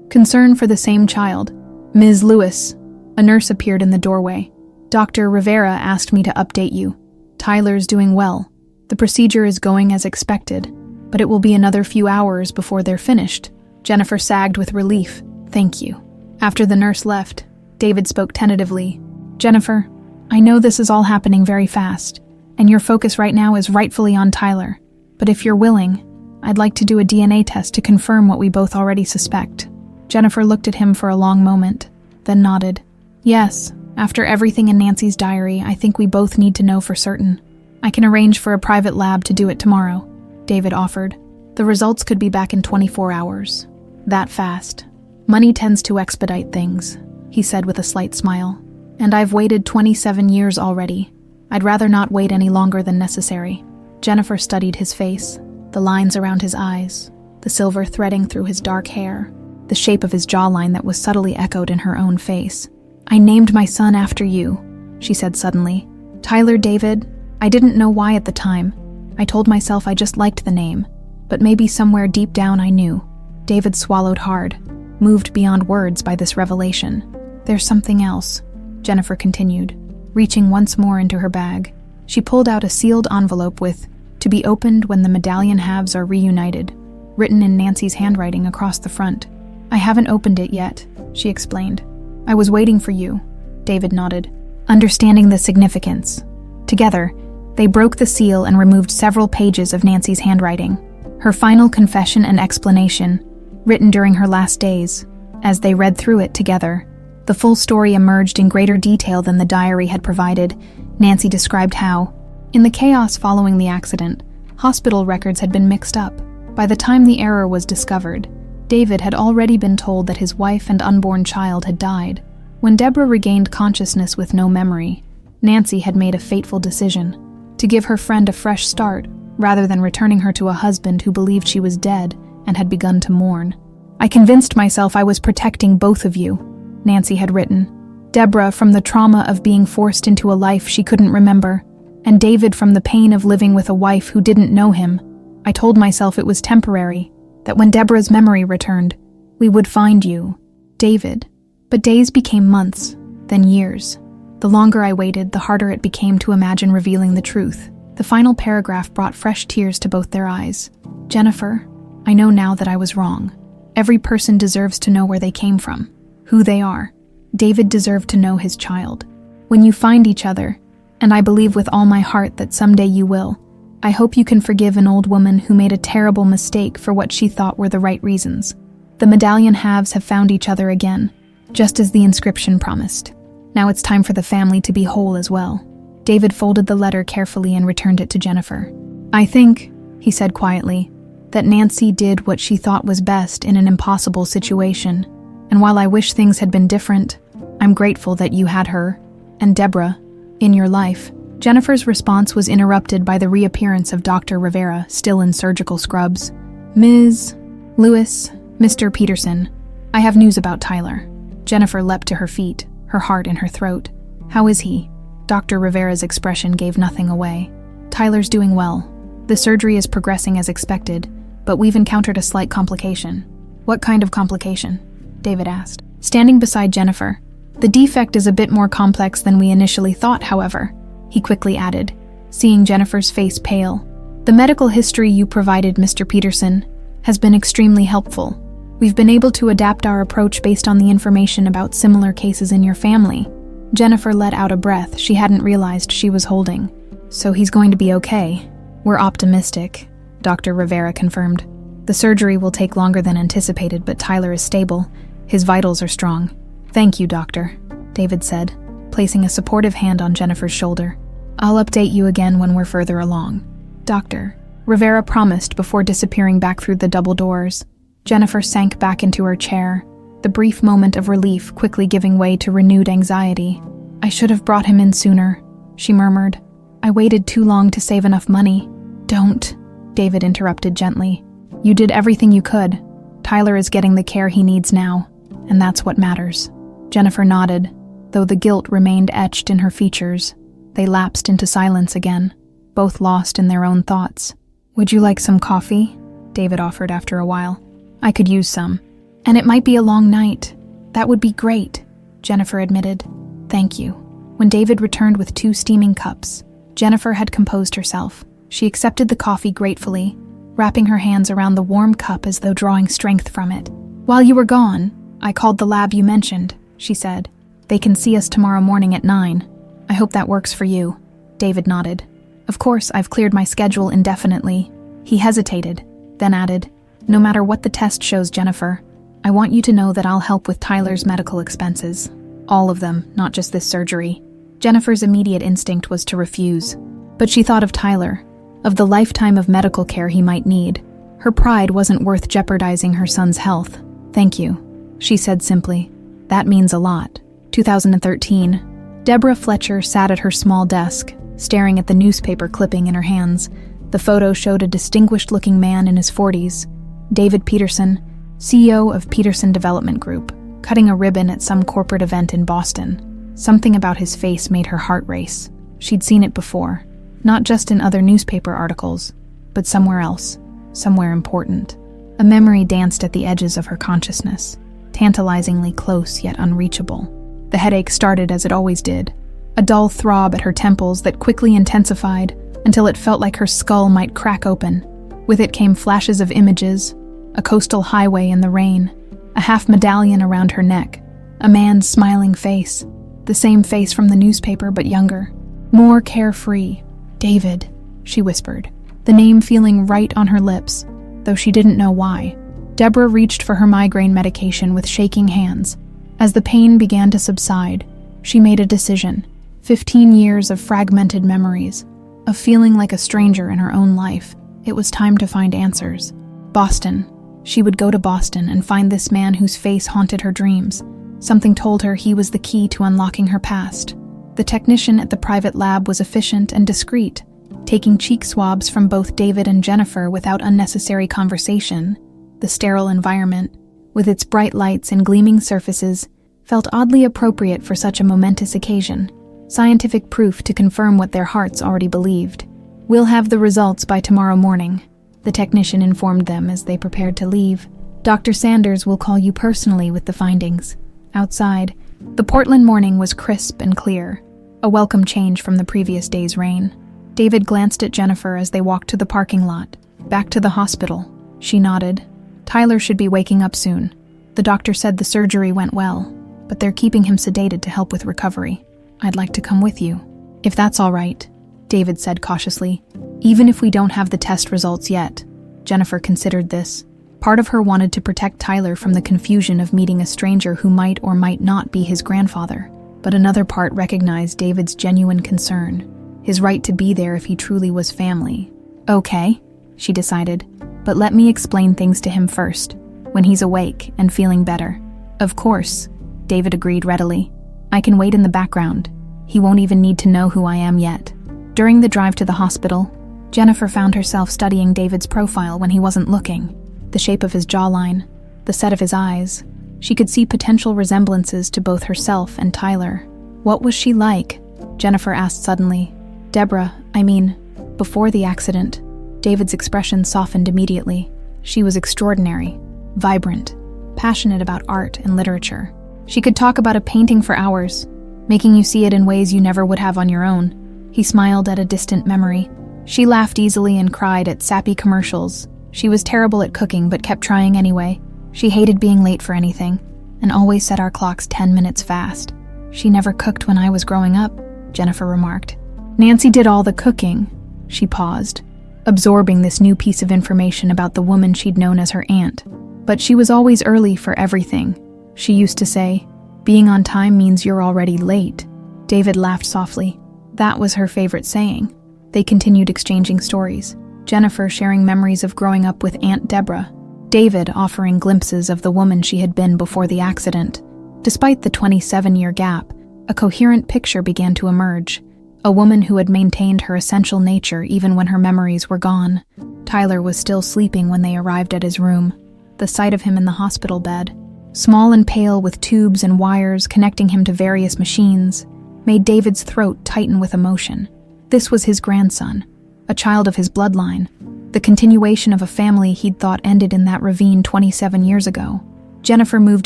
Concern for the same child. Ms. Lewis, a nurse appeared in the doorway. Dr. Rivera asked me to update you. Tyler's doing well. The procedure is going as expected, but it will be another few hours before they're finished. Jennifer sagged with relief. Thank you. After the nurse left, David spoke tentatively. Jennifer, I know this is all happening very fast, and your focus right now is rightfully on Tyler. But if you're willing, I'd like to do a DNA test to confirm what we both already suspect. Jennifer looked at him for a long moment, then nodded. Yes, after everything in Nancy's diary, I think we both need to know for certain. I can arrange for a private lab to do it tomorrow, David offered. The results could be back in 24 hours. That fast. Money tends to expedite things, he said with a slight smile. And I've waited 27 years already. I'd rather not wait any longer than necessary. Jennifer studied his face, the lines around his eyes, the silver threading through his dark hair, the shape of his jawline that was subtly echoed in her own face. I named my son after you, she said suddenly. Tyler David, I didn't know why at the time. I told myself I just liked the name, but maybe somewhere deep down I knew. David swallowed hard, moved beyond words by this revelation. There's something else, Jennifer continued, reaching once more into her bag. She pulled out a sealed envelope with, to be opened when the medallion halves are reunited, written in Nancy's handwriting across the front. I haven't opened it yet, she explained. I was waiting for you, David nodded, understanding the significance. Together, they broke the seal and removed several pages of Nancy's handwriting, her final confession and explanation, written during her last days. As they read through it together, the full story emerged in greater detail than the diary had provided. Nancy described how, in the chaos following the accident, hospital records had been mixed up. By the time the error was discovered, David had already been told that his wife and unborn child had died. When Deborah regained consciousness with no memory, Nancy had made a fateful decision to give her friend a fresh start rather than returning her to a husband who believed she was dead and had begun to mourn. I convinced myself I was protecting both of you, Nancy had written. Deborah from the trauma of being forced into a life she couldn't remember, and David from the pain of living with a wife who didn't know him. I told myself it was temporary, that when Deborah's memory returned, we would find you, David. But days became months, then years. The longer I waited, the harder it became to imagine revealing the truth. The final paragraph brought fresh tears to both their eyes. Jennifer, I know now that I was wrong. Every person deserves to know where they came from, who they are. David deserved to know his child. When you find each other, and I believe with all my heart that someday you will, I hope you can forgive an old woman who made a terrible mistake for what she thought were the right reasons. The medallion halves have found each other again, just as the inscription promised. Now it's time for the family to be whole as well. David folded the letter carefully and returned it to Jennifer. I think, he said quietly, that Nancy did what she thought was best in an impossible situation. And while I wish things had been different, I'm grateful that you had her, and Deborah, in your life. Jennifer's response was interrupted by the reappearance of Dr. Rivera, still in surgical scrubs. Ms. Lewis, Mr. Peterson, I have news about Tyler. Jennifer leapt to her feet, her heart in her throat. How is he? Dr. Rivera's expression gave nothing away. Tyler's doing well. The surgery is progressing as expected, but we've encountered a slight complication. What kind of complication? David asked, standing beside Jennifer. The defect is a bit more complex than we initially thought, however, he quickly added, seeing Jennifer's face pale. The medical history you provided, Mr. Peterson, has been extremely helpful. We've been able to adapt our approach based on the information about similar cases in your family. Jennifer let out a breath she hadn't realized she was holding. So he's going to be okay. We're optimistic, Dr. Rivera confirmed. The surgery will take longer than anticipated, but Tyler is stable. His vitals are strong. Thank you, Doctor, David said, placing a supportive hand on Jennifer's shoulder. I'll update you again when we're further along. Doctor, Rivera promised before disappearing back through the double doors. Jennifer sank back into her chair, the brief moment of relief quickly giving way to renewed anxiety. I should have brought him in sooner, she murmured. I waited too long to save enough money. Don't, David interrupted gently. You did everything you could. Tyler is getting the care he needs now, and that's what matters. Jennifer nodded, though the guilt remained etched in her features. They lapsed into silence again, both lost in their own thoughts. Would you like some coffee? David offered after a while. I could use some. And it might be a long night. That would be great, Jennifer admitted. Thank you. When David returned with 2 steaming cups, Jennifer had composed herself. She accepted the coffee gratefully, wrapping her hands around the warm cup as though drawing strength from it. While you were gone, I called the lab you mentioned, she said. They can see us tomorrow morning at 9. I hope that works for you. David nodded. Of course, I've cleared my schedule indefinitely. He hesitated, then added, no matter what the test shows, Jennifer, I want you to know that I'll help with Tyler's medical expenses. All of them, not just this surgery. Jennifer's immediate instinct was to refuse. But she thought of Tyler, of the lifetime of medical care he might need. Her pride wasn't worth jeopardizing her son's health. Thank you, she said simply. That means a lot. 2013. Deborah Fletcher sat at her small desk, staring at the newspaper clipping in her hands. The photo showed a distinguished-looking man in his 40s, David Peterson, CEO of Peterson Development Group, cutting a ribbon at some corporate event in Boston. Something about his face made her heart race. She'd seen it before, not just in other newspaper articles, but somewhere else, somewhere important. A memory danced at the edges of her consciousness, tantalizingly close yet unreachable. The headache started as it always did, a dull throb at her temples that quickly intensified until it felt like her skull might crack open. With it came flashes of images, a coastal highway in the rain, a half medallion around her neck, a man's smiling face, the same face from the newspaper but younger, more carefree. David, she whispered, the name feeling right on her lips, though she didn't know why. Deborah reached for her migraine medication with shaking hands. As the pain began to subside, she made a decision. 15 years of fragmented memories, of feeling like a stranger in her own life. It was time to find answers. Boston. She would go to Boston and find this man whose face haunted her dreams. Something told her he was the key to unlocking her past. The technician at the private lab was efficient and discreet, taking cheek swabs from both David and Jennifer without unnecessary conversation. The sterile environment, with its bright lights and gleaming surfaces, felt oddly appropriate for such a momentous occasion. Scientific proof to confirm what their hearts already believed. We'll have the results by tomorrow morning, the technician informed them as they prepared to leave. Dr. Sanders will call you personally with the findings. Outside, the Portland morning was crisp and clear, a welcome change from the previous day's rain. David glanced at Jennifer as they walked to the parking lot. Back to the hospital. She nodded. Tyler should be waking up soon. The doctor said the surgery went well, but they're keeping him sedated to help with recovery. I'd like to come with you. If that's all right, David said cautiously. Even if we don't have the test results yet, Jennifer considered this. Part of her wanted to protect Tyler from the confusion of meeting a stranger who might or might not be his grandfather, but another part recognized David's genuine concern, his right to be there if he truly was family. Okay, she decided, but let me explain things to him first, when he's awake and feeling better. Of course, David agreed readily. I can wait in the background. He won't even need to know who I am yet. During the drive to the hospital, Jennifer found herself studying David's profile when he wasn't looking. The shape of his jawline, the set of his eyes. She could see potential resemblances to both herself and Tyler. What was she like? Jennifer asked suddenly. Before the accident. David's expression softened immediately. She was extraordinary, vibrant, passionate about art and literature. She could talk about a painting for hours, making you see it in ways you never would have on your own. He smiled at a distant memory. She laughed easily and cried at sappy commercials. She was terrible at cooking but kept trying anyway. She hated being late for anything, and always set our clocks 10 minutes fast. She never cooked when I was growing up, Jennifer remarked. Nancy did all the cooking. She paused, absorbing this new piece of information about the woman she'd known as her aunt. But she was always early for everything. She used to say, being on time means you're already late. David laughed softly. That was her favorite saying. They continued exchanging stories, Jennifer sharing memories of growing up with Aunt Deborah, David offering glimpses of the woman she had been before the accident. Despite the 27-year gap, a coherent picture began to emerge. A woman who had maintained her essential nature even when her memories were gone. Tyler was still sleeping when they arrived at his room. The sight of him in the hospital bed, small and pale with tubes and wires connecting him to various machines, made David's throat tighten with emotion. This was his grandson, a child of his bloodline, the continuation of a family he'd thought ended in that ravine 27 years ago. Jennifer moved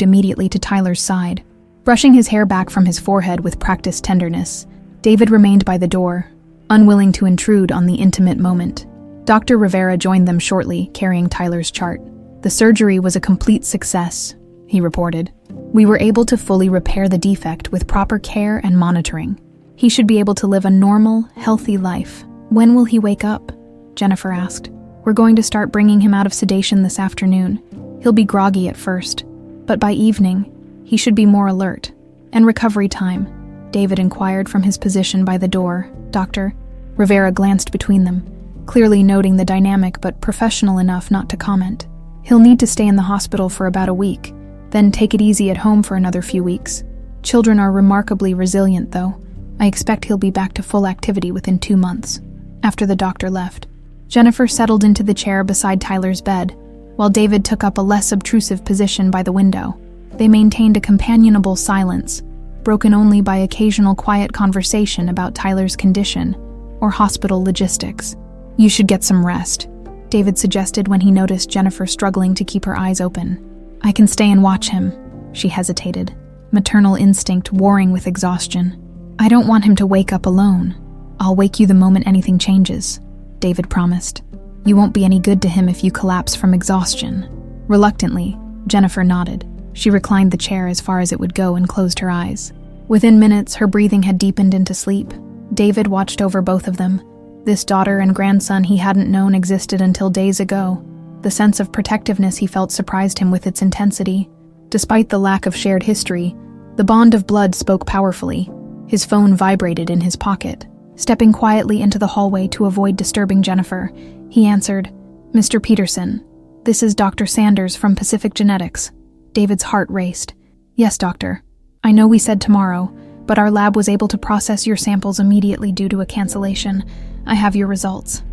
immediately to Tyler's side. Brushing his hair back from his forehead with practiced tenderness, David remained by the door, unwilling to intrude on the intimate moment. Dr. Rivera joined them shortly, carrying Tyler's chart. The surgery was a complete success, he reported. We were able to fully repair the defect with proper care and monitoring. He should be able to live a normal, healthy life. When will he wake up? Jennifer asked. We're going to start bringing him out of sedation this afternoon. He'll be groggy at first, but by evening, he should be more alert. And recovery time? David inquired from his position by the door. Doctor? Rivera glanced between them, clearly noting the dynamic but professional enough not to comment. He'll need to stay in the hospital for about a week, then take it easy at home for another few weeks. Children are remarkably resilient, though. I expect he'll be back to full activity within 2 months. After the doctor left, Jennifer settled into the chair beside Tyler's bed, while David took up a less obtrusive position by the window. They maintained a companionable silence, broken only by occasional quiet conversation about Tyler's condition or hospital logistics. You should get some rest, David suggested when he noticed Jennifer struggling to keep her eyes open. I can stay and watch him, she hesitated, maternal instinct warring with exhaustion. I don't want him to wake up alone. I'll wake you the moment anything changes, David promised. You won't be any good to him if you collapse from exhaustion. Reluctantly, Jennifer nodded. She reclined the chair as far as it would go and closed her eyes. Within minutes, her breathing had deepened into sleep. David watched over both of them. This daughter and grandson he hadn't known existed until days ago. The sense of protectiveness he felt surprised him with its intensity. Despite the lack of shared history, the bond of blood spoke powerfully. His phone vibrated in his pocket. Stepping quietly into the hallway to avoid disturbing Jennifer, he answered, Mr. Peterson, this is Dr. Sanders from Pacific Genetics. David's heart raced. Yes, doctor. I know we said tomorrow, but our lab was able to process your samples immediately due to a cancellation. I have your results.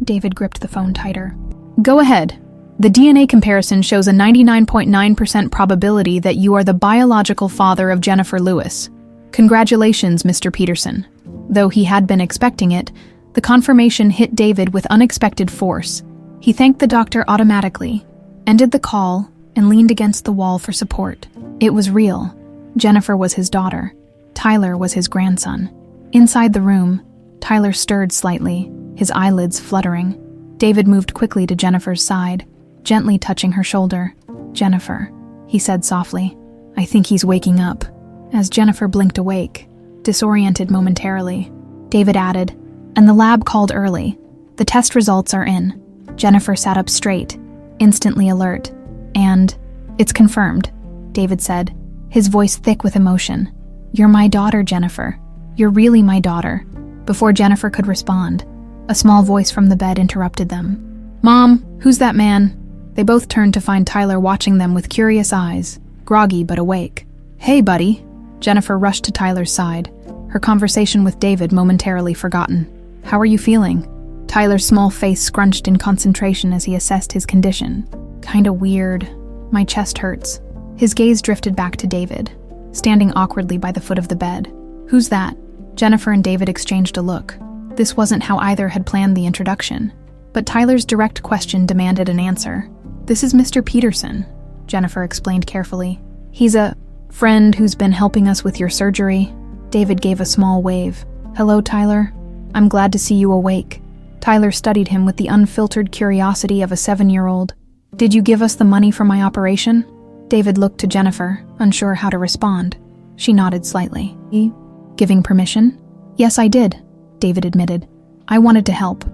David gripped the phone tighter. Go ahead. The DNA comparison shows a 99.9% probability that you are the biological father of Jennifer Lewis. Congratulations, Mr. Peterson. Though he had been expecting it, the confirmation hit David with unexpected force. He thanked the doctor automatically, ended the call, and leaned against the wall for support. It was real. Jennifer was his daughter. Tyler was his grandson. Inside the room, Tyler stirred slightly, his eyelids fluttering. David moved quickly to Jennifer's side, gently touching her shoulder. Jennifer, he said softly, I think he's waking up. As Jennifer blinked awake, disoriented momentarily, David added, And the lab called early. The test results are in. Jennifer sat up straight, instantly alert. And, it's confirmed, David said, his voice thick with emotion. You're my daughter, Jennifer. You're really my daughter. Before Jennifer could respond, a small voice from the bed interrupted them. Mom, who's that man? They both turned to find Tyler watching them with curious eyes, groggy but awake. Hey, buddy. Jennifer rushed to Tyler's side, her conversation with David momentarily forgotten. How are you feeling? Tyler's small face scrunched in concentration as he assessed his condition. Kinda weird. My chest hurts. His gaze drifted back to David, standing awkwardly by the foot of the bed. Who's that? Jennifer and David exchanged a look. This wasn't how either had planned the introduction, but Tyler's direct question demanded an answer. This is Mr. Peterson, Jennifer explained carefully. He's a friend who's been helping us with your surgery. David gave a small wave. Hello, Tyler. I'm glad to see you awake. Tyler studied him with the unfiltered curiosity of a 7-year-old. Did you give us the money for my operation? David looked to Jennifer, unsure how to respond. She nodded slightly. Giving permission? Yes, I did, David admitted. I wanted to help.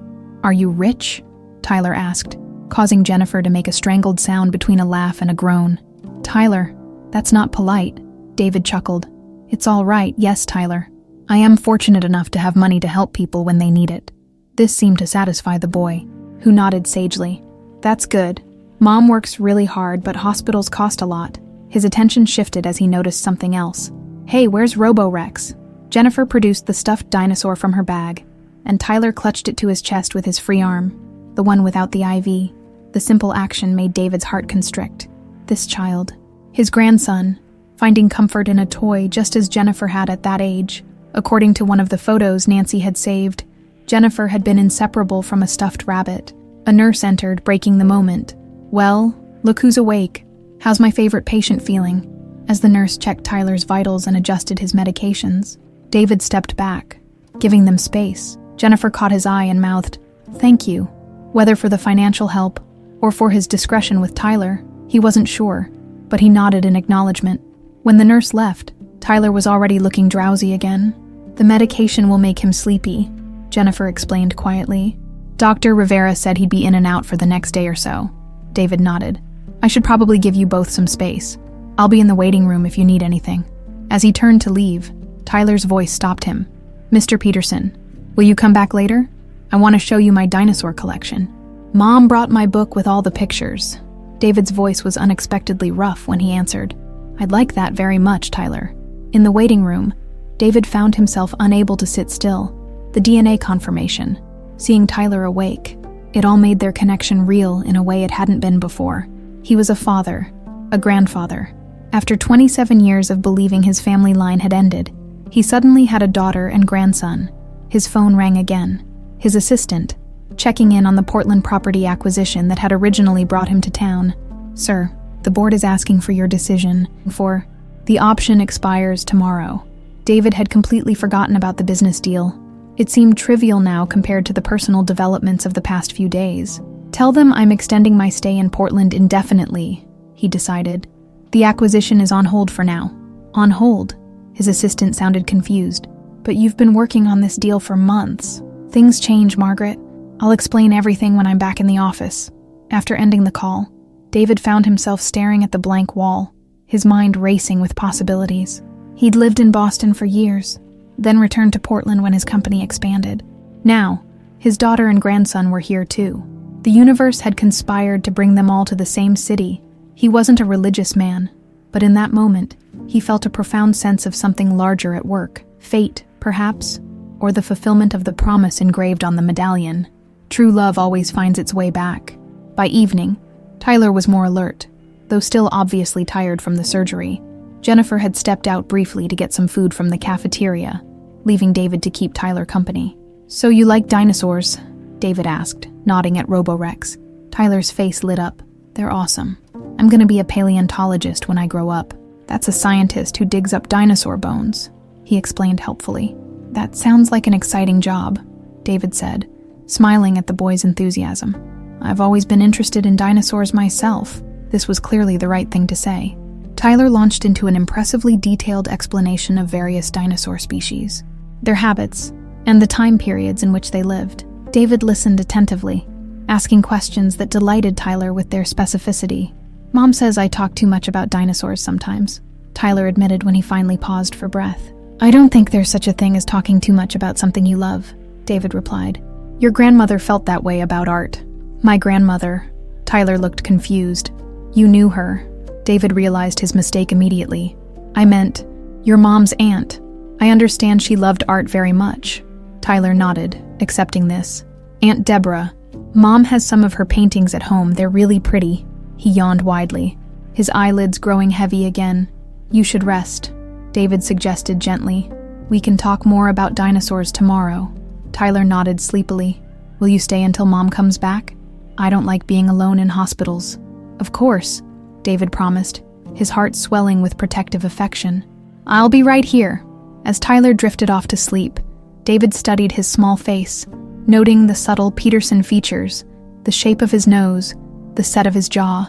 Are you rich? Tyler asked, causing Jennifer to make a strangled sound between a laugh and a groan. Tyler, that's not polite, David chuckled. It's all right, yes, Tyler. I am fortunate enough to have money to help people when they need it. This seemed to satisfy the boy, who nodded sagely. That's good. Mom works really hard, but hospitals cost a lot. His attention shifted as he noticed something else. Hey, where's Robo-Rex? Jennifer produced the stuffed dinosaur from her bag, and Tyler clutched it to his chest with his free arm, the one without the IV. The simple action made David's heart constrict. This child, his grandson, finding comfort in a toy just as Jennifer had at that age. According to one of the photos Nancy had saved, Jennifer had been inseparable from a stuffed rabbit. A nurse entered, breaking the moment. Well, look who's awake. How's my favorite patient feeling? As the nurse checked Tyler's vitals and adjusted his medications, David stepped back, giving them space. Jennifer caught his eye and mouthed, "Thank you." Whether for the financial help or for his discretion with Tyler, he wasn't sure, but he nodded in acknowledgement. When the nurse left, Tyler was already looking drowsy again. The medication will make him sleepy, Jennifer explained quietly. Dr. Rivera said he'd be in and out for the next day or so. David nodded. I should probably give you both some space. I'll be in the waiting room if you need anything. As he turned to leave, Tyler's voice stopped him. Mr. Peterson, will you come back later? I want to show you my dinosaur collection. Mom brought my book with all the pictures. David's voice was unexpectedly rough when he answered. I'd like that very much, Tyler. In the waiting room, David found himself unable to sit still. The DNA confirmation, seeing Tyler awake, it all made their connection real in a way it hadn't been before. He was a father, a grandfather. After 27 years of believing his family line had ended, he suddenly had a daughter and grandson. His phone rang again. His assistant, checking in on the Portland property acquisition that had originally brought him to town. Sir, the board is asking for your decision for the option expires tomorrow. David had completely forgotten about the business deal. It seemed trivial now compared to the personal developments of the past few days. Tell them I'm extending my stay in Portland indefinitely, he decided. The acquisition is on hold for now. On hold? His assistant sounded confused. But you've been working on this deal for months. Things change, Margaret. I'll explain everything when I'm back in the office. After ending the call, David found himself staring at the blank wall, his mind racing with possibilities. He'd lived in Boston for years, then returned to Portland when his company expanded. Now, his daughter and grandson were here too. The universe had conspired to bring them all to the same city. He wasn't a religious man, but in that moment, he felt a profound sense of something larger at work. Fate, perhaps, or the fulfillment of the promise engraved on the medallion. True love always finds its way back. By evening, Tyler was more alert, though still obviously tired from the surgery. Jennifer had stepped out briefly to get some food from the cafeteria, leaving David to keep Tyler company. So you like dinosaurs? David asked, nodding at Robo-Rex. Tyler's face lit up. They're awesome. I'm gonna be a paleontologist when I grow up. That's a scientist who digs up dinosaur bones, he explained helpfully. That sounds like an exciting job, David said, smiling at the boy's enthusiasm. I've always been interested in dinosaurs myself. This was clearly the right thing to say. Tyler launched into an impressively detailed explanation of various dinosaur species, their habits, and the time periods in which they lived. David listened attentively, asking questions that delighted Tyler with their specificity. "Mom says I talk too much about dinosaurs sometimes," Tyler admitted when he finally paused for breath. "I don't think there's such a thing as talking too much about something you love," David replied. "Your grandmother felt that way about art." "My grandmother." Tyler looked confused. "You knew her." David realized his mistake immediately. "I meant, your mom's aunt. I understand she loved art very much." Tyler nodded, accepting this. "Aunt Deborah. Mom has some of her paintings at home. They're really pretty." He yawned widely, his eyelids growing heavy again. "You should rest," David suggested gently. "We can talk more about dinosaurs tomorrow." Tyler nodded sleepily. "Will you stay until Mom comes back? I don't like being alone in hospitals." "Of course," David promised, his heart swelling with protective affection. "I'll be right here." As Tyler drifted off to sleep, David studied his small face, noting the subtle Peterson features, the shape of his nose, the set of his jaw.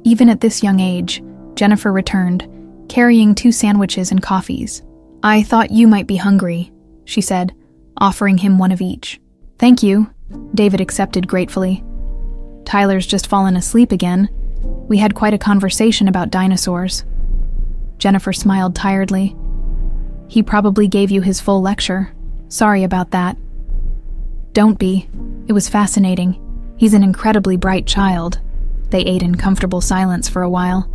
Even at this young age, Jennifer returned, carrying 2 sandwiches and coffees. "I thought you might be hungry," she said, offering him one of each. "Thank you," David accepted gratefully. "Tyler's just fallen asleep again. We had quite a conversation about dinosaurs." Jennifer smiled tiredly. "He probably gave you his full lecture. Sorry about that." "Don't be. It was fascinating. He's an incredibly bright child." They ate in comfortable silence for a while,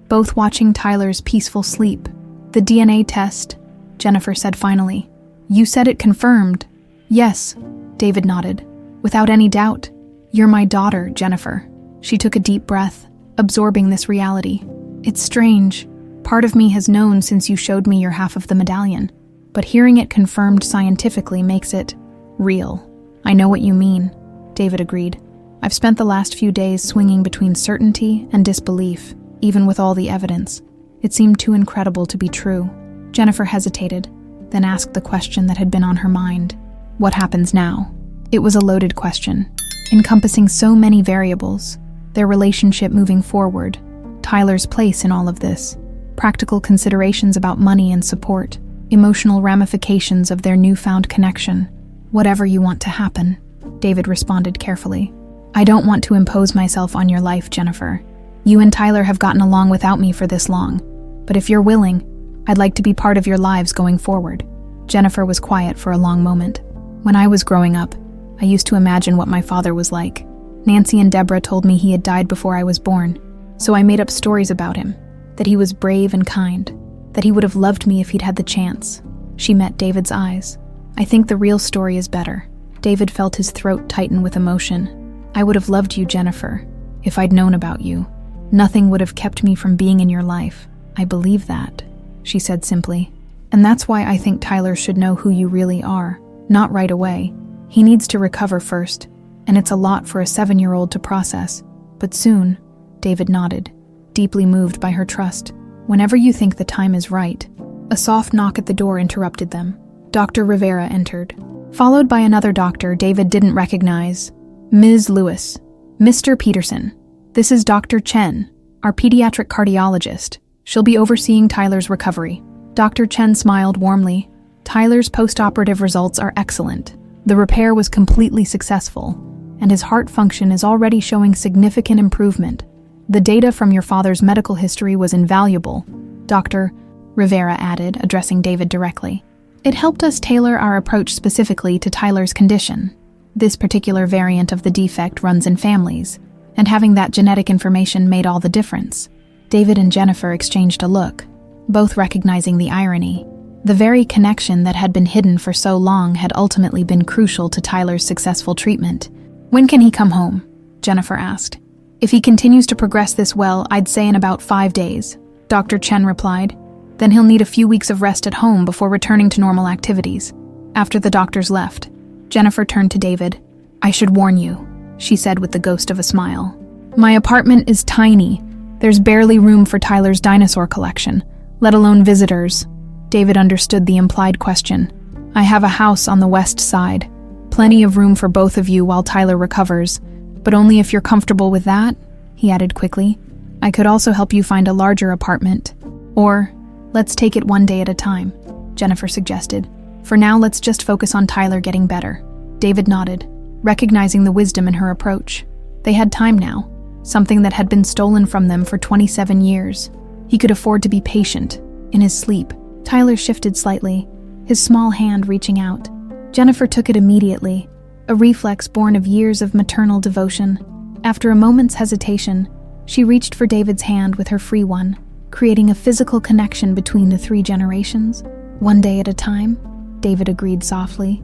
both watching Tyler's peaceful sleep. "The DNA test," Jennifer said finally. "You said it confirmed." "Yes," David nodded, "without any doubt. You're my daughter, Jennifer." She took a deep breath, absorbing this reality. "It's strange. Part of me has known since you showed me your half of the medallion, but hearing it confirmed scientifically makes it real." "I know what you mean," David agreed. "I've spent the last few days swinging between certainty and disbelief, even with all the evidence. It seemed too incredible to be true." Jennifer hesitated, then asked the question that had been on her mind. "What happens now?" It was a loaded question, encompassing so many variables: their relationship moving forward, Tyler's place in all of this, practical considerations about money and support, emotional ramifications of their newfound connection. "Whatever you want to happen," David responded carefully. "I don't want to impose myself on your life, Jennifer. You and Tyler have gotten along without me for this long, but if you're willing, I'd like to be part of your lives going forward." Jennifer was quiet for a long moment. "When I was growing up, I used to imagine what my father was like. Nancy and Deborah told me he had died before I was born, so I made up stories about him, that he was brave and kind, that he would have loved me if he'd had the chance." She met David's eyes. "I think the real story is better." David felt his throat tighten with emotion. "I would have loved you, Jennifer, if I'd known about you. Nothing would have kept me from being in your life. I believe that," she said simply. "And that's why I think Tyler should know who you really are, not right away. He needs to recover first, and it's a lot for a 7-year-old to process. But soon," David nodded, deeply moved by her trust. "Whenever you think the time is right." A soft knock at the door interrupted them. Dr. Rivera entered, followed by another doctor David didn't recognize. "Ms. Lewis, Mr. Peterson, this is Dr. Chen, our pediatric cardiologist. She'll be overseeing Tyler's recovery." Dr. Chen smiled warmly. "Tyler's post-operative results are excellent. The repair was completely successful, and his heart function is already showing significant improvement. The data from your father's medical history was invaluable," Dr. Rivera added, addressing David directly. "It helped us tailor our approach specifically to Tyler's condition. This particular variant of the defect runs in families, and having that genetic information made all the difference." David and Jennifer exchanged a look, both recognizing the irony. The very connection that had been hidden for so long had ultimately been crucial to Tyler's successful treatment. "When can he come home?" Jennifer asked. "If he continues to progress this well, I'd say in about 5 days," Dr. Chen replied. "Then he'll need a few weeks of rest at home before returning to normal activities." After the doctors left, Jennifer turned to David. "I should warn you," she said with the ghost of a smile. "My apartment is tiny. There's barely room for Tyler's dinosaur collection, let alone visitors." David understood the implied question. "I have a house on the west side. Plenty of room for both of you while Tyler recovers, but only if you're comfortable with that," he added quickly. "I could also help you find a larger apartment. Or, let's take it one day at a time," Jennifer suggested. For now, let's just focus on Tyler getting better. David nodded, recognizing the wisdom in her approach. They had time now, something that had been stolen from them for 27 years. He could afford to be patient. In his sleep, Tyler shifted slightly, his small hand reaching out. Jennifer took it immediately, a reflex born of years of maternal devotion. After a moment's hesitation, she reached for David's hand with her free one, creating a physical connection between the 3 generations. One day at a time, David agreed softly.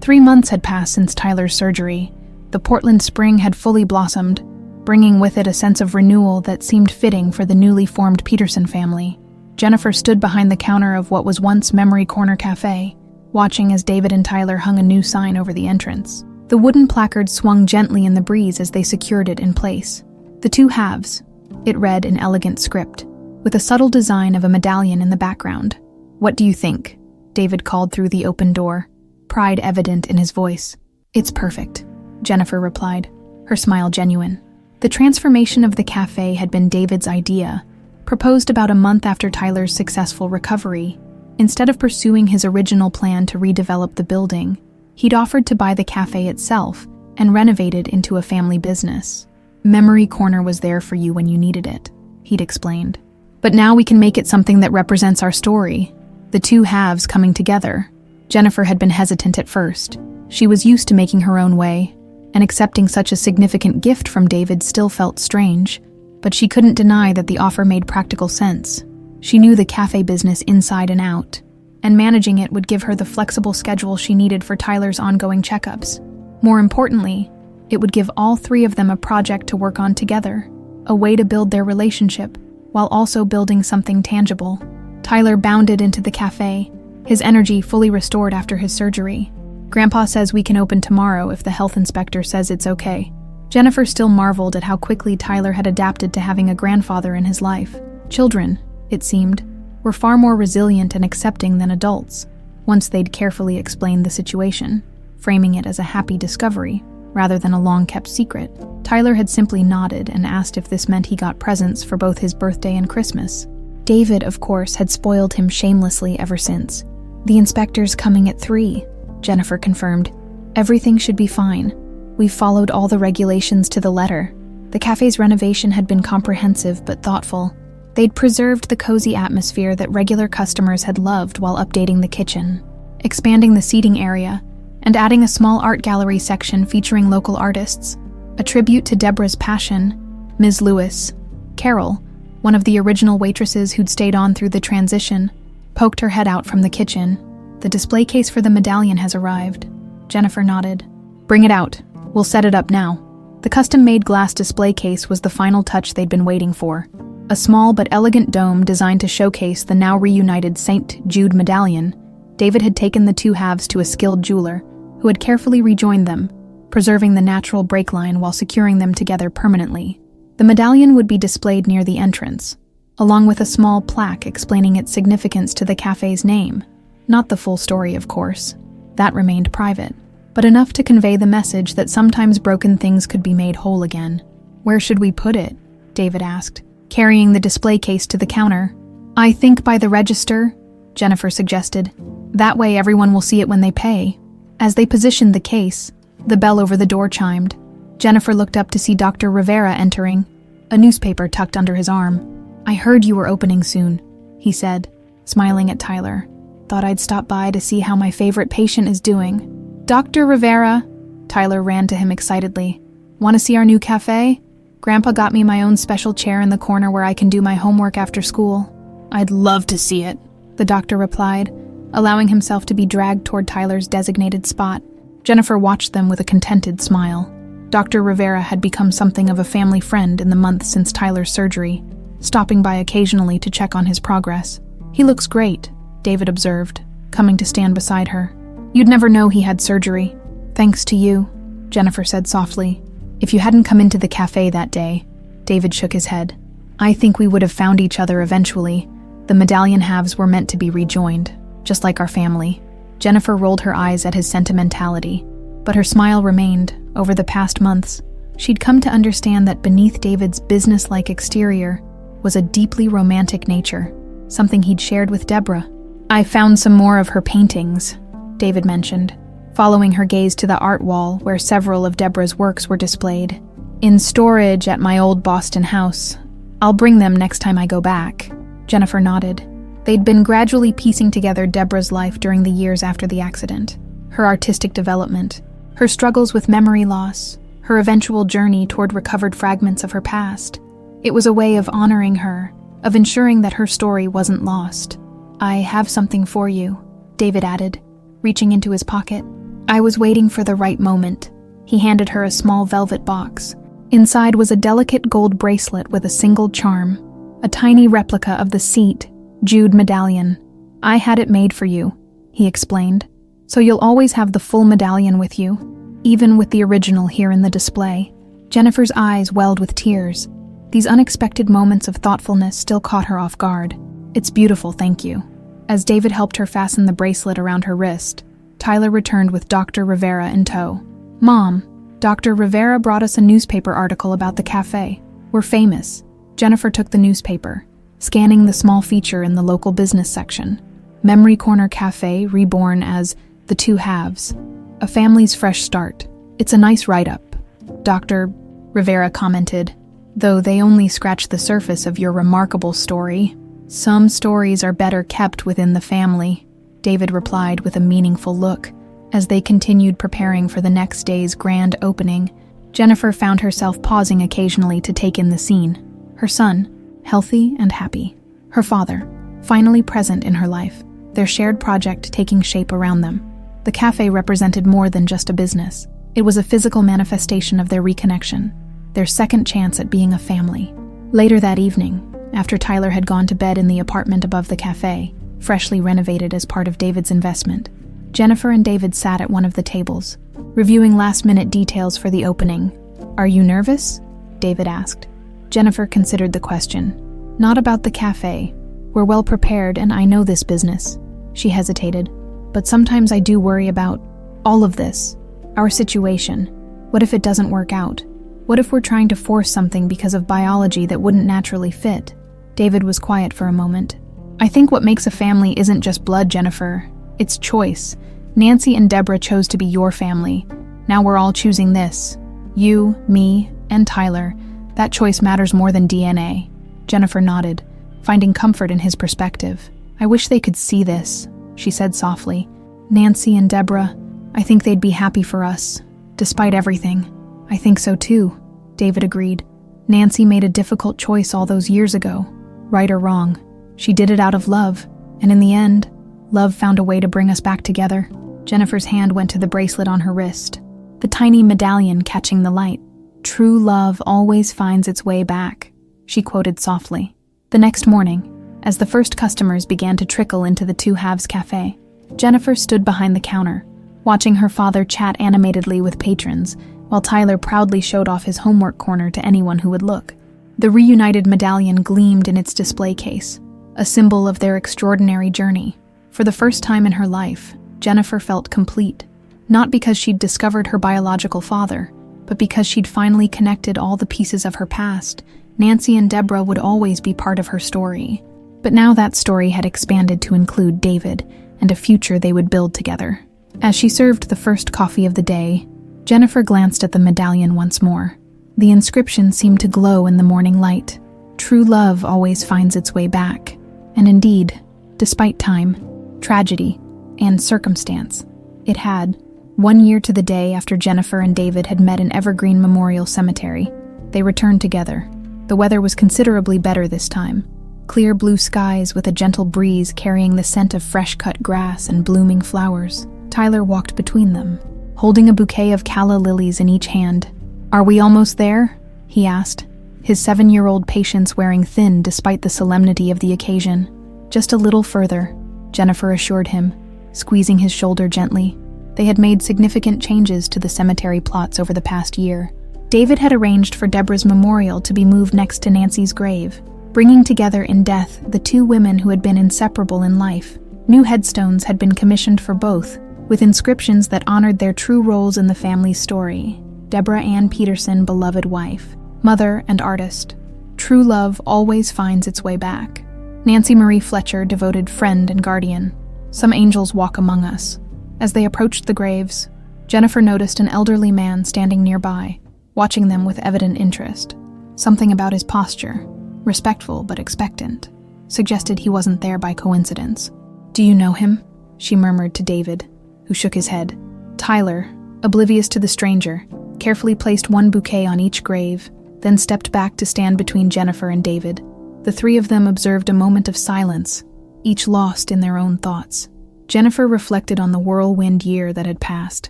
3 months had passed since Tyler's surgery. The Portland spring had fully blossomed, bringing with it a sense of renewal that seemed fitting for the newly formed Peterson family. Jennifer stood behind the counter of what was once Memory Corner Café, watching as David and Tyler hung a new sign over the entrance. The wooden placard swung gently in the breeze as they secured it in place. The 2 halves, it read in elegant script, with a subtle design of a medallion in the background. What do you think? David called through the open door, pride evident in his voice. It's perfect, Jennifer replied, her smile genuine. The transformation of the cafe had been David's idea, proposed about a month after Tyler's successful recovery. Instead of pursuing his original plan to redevelop the building, he'd offered to buy the cafe itself and renovate it into a family business. Memory Corner was there for you when you needed it, he'd explained. But now we can make it something that represents our story, the 2 halves coming together. Jennifer had been hesitant at first. She was used to making her own way, and accepting such a significant gift from David still felt strange, but she couldn't deny that the offer made practical sense. She knew the cafe business inside and out, and managing it would give her the flexible schedule she needed for Tyler's ongoing checkups. More importantly, it would give all 3 of them a project to work on together, a way to build their relationship, while also building something tangible. Tyler bounded into the cafe, his energy fully restored after his surgery. Grandpa says we can open tomorrow if the health inspector says it's okay. Jennifer still marveled at how quickly Tyler had adapted to having a grandfather in his life. Children, it seemed, were far more resilient and accepting than adults, once they'd carefully explained the situation, framing it as a happy discovery, rather than a long-kept secret. Tyler had simply nodded and asked if this meant he got presents for both his birthday and Christmas. David, of course, had spoiled him shamelessly ever since. The inspector's coming at 3, Jennifer confirmed. Everything should be fine. We've followed all the regulations to the letter. The cafe's renovation had been comprehensive but thoughtful. They'd preserved the cozy atmosphere that regular customers had loved while updating the kitchen, expanding the seating area, and adding a small art gallery section featuring local artists. A tribute to Deborah's passion, Ms. Lewis. Carol, one of the original waitresses who'd stayed on through the transition, poked her head out from the kitchen. The display case for the medallion has arrived. Jennifer nodded. Bring it out. We'll set it up now. The custom-made glass display case was the final touch they'd been waiting for. A small but elegant dome designed to showcase the now reunited St. Jude medallion. David had taken the 2 halves to a skilled jeweler, who had carefully rejoined them, preserving the natural break line while securing them together permanently. The medallion would be displayed near the entrance, along with a small plaque explaining its significance to the cafe's name. Not the full story, of course. That remained private, but enough to convey the message that sometimes broken things could be made whole again. Where should we put it? David asked, carrying the display case to the counter. I think by the register, Jennifer suggested. That way everyone will see it when they pay. As they positioned the case, the bell over the door chimed. Jennifer looked up to see Dr. Rivera entering, a newspaper tucked under his arm. I heard you were opening soon, he said, smiling at Tyler. Thought I'd stop by to see how my favorite patient is doing. Dr. Rivera, Tyler ran to him excitedly. Want to see our new cafe? Grandpa got me my own special chair in the corner where I can do my homework after school. I'd love to see it, the doctor replied, allowing himself to be dragged toward Tyler's designated spot. Jennifer watched them with a contented smile. Dr. Rivera had become something of a family friend in the months since Tyler's surgery, stopping by occasionally to check on his progress. He looks great, David observed, coming to stand beside her. You'd never know he had surgery. Thanks to you, Jennifer said softly. If you hadn't come into the cafe that day, David shook his head. I think we would have found each other eventually. The medallion halves were meant to be rejoined, just like our family. Jennifer rolled her eyes at his sentimentality, but her smile remained. Over the past months, she'd come to understand that beneath David's business-like exterior was a deeply romantic nature, something he'd shared with Deborah. "I found some more of her paintings," David mentioned, following her gaze to the art wall where several of Deborah's works were displayed. "In storage at my old Boston house. I'll bring them next time I go back." Jennifer nodded. They'd been gradually piecing together Deborah's life during the years after the accident. Her artistic development, her struggles with memory loss, her eventual journey toward recovered fragments of her past. It was a way of honoring her, of ensuring that her story wasn't lost. "I have something for you," David added, reaching into his pocket. "I was waiting for the right moment." He handed her a small velvet box. Inside was a delicate gold bracelet with a single charm, a tiny replica of the Seat Jude medallion. "I had it made for you," he explained, "so you'll always have the full medallion with you, even with the original here in the display." Jennifer's eyes welled with tears. These unexpected moments of thoughtfulness still caught her off guard. "It's beautiful, thank you." As David helped her fasten the bracelet around her wrist, Tyler returned with Dr. Rivera in tow. "Mom, Dr. Rivera brought us a newspaper article about the café. We're famous." Jennifer took the newspaper, scanning the small feature in the local business section. Memory Corner Cafe reborn as the Two Halves. A family's fresh start. "It's a nice write-up," Dr. Rivera commented, "though they only scratch the surface of your remarkable story. Some stories are better kept within the family," David replied with a meaningful look. As they continued preparing for the next day's grand opening, Jennifer found herself pausing occasionally to take in the scene. Her son, healthy and happy. Her father, finally present in her life, their shared project taking shape around them. The cafe represented more than just a business. It was a physical manifestation of their reconnection, their second chance at being a family. Later that evening, after Tyler had gone to bed in the apartment above the cafe, freshly renovated as part of David's investment, Jennifer and David sat at one of the tables, reviewing last-minute details for the opening. "Are you nervous?" David asked. Jennifer considered the question. "Not about the cafe. We're well prepared and I know this business." She hesitated. "But sometimes I do worry about all of this. Our situation. What if it doesn't work out? What if we're trying to force something because of biology that wouldn't naturally fit?" David was quiet for a moment. "I think what makes a family isn't just blood, Jennifer. It's choice. Nancy and Deborah chose to be your family. Now we're all choosing this. You, me, and Tyler. That choice matters more than DNA." Jennifer nodded, finding comfort in his perspective. "I wish they could see this," she said softly. "Nancy and Deborah, I think they'd be happy for us, despite everything." "I think so too," David agreed. "Nancy made a difficult choice all those years ago, right or wrong. She did it out of love, and in the end, love found a way to bring us back together." Jennifer's hand went to the bracelet on her wrist, the tiny medallion catching the light. "True love always finds its way back," she quoted softly. The next morning, as the first customers began to trickle into the Two Halves cafe, Jennifer stood behind the counter, watching her father chat animatedly with patrons, while Tyler proudly showed off his homework corner to anyone who would look. The reunited medallion gleamed in its display case, a symbol of their extraordinary journey. For the first time in her life, Jennifer felt complete, not because she'd discovered her biological father, but because she'd finally connected all the pieces of her past. Nancy and Deborah would always be part of her story. But now that story had expanded to include David and a future they would build together. As she served the first coffee of the day, Jennifer glanced at the medallion once more. The inscription seemed to glow in the morning light. True love always finds its way back. And indeed, despite time, tragedy, and circumstance, it had. 1 year to the day after Jennifer and David had met in Evergreen Memorial Cemetery, they returned together. The weather was considerably better this time. Clear blue skies with a gentle breeze carrying the scent of fresh-cut grass and blooming flowers. Tyler walked between them, holding a bouquet of calla lilies in each hand. "Are we almost there?" he asked, his 7-year-old patience wearing thin despite the solemnity of the occasion. "Just a little further," Jennifer assured him, squeezing his shoulder gently. They had made significant changes to the cemetery plots over the past year. David had arranged for Deborah's memorial to be moved next to Nancy's grave, bringing together in death the two women who had been inseparable in life. New headstones had been commissioned for both, with inscriptions that honored their true roles in the family's story. Deborah Ann Peterson, beloved wife, mother, and artist. True love always finds its way back. Nancy Marie Fletcher, devoted friend and guardian. Some angels walk among us. As they approached the graves, Jennifer noticed an elderly man standing nearby, watching them with evident interest. Something about his posture, respectful but expectant, suggested he wasn't there by coincidence. "Do you know him?" she murmured to David, who shook his head. Tyler, oblivious to the stranger, carefully placed one bouquet on each grave, then stepped back to stand between Jennifer and David. The three of them observed a moment of silence, each lost in their own thoughts. Jennifer reflected on the whirlwind year that had passed.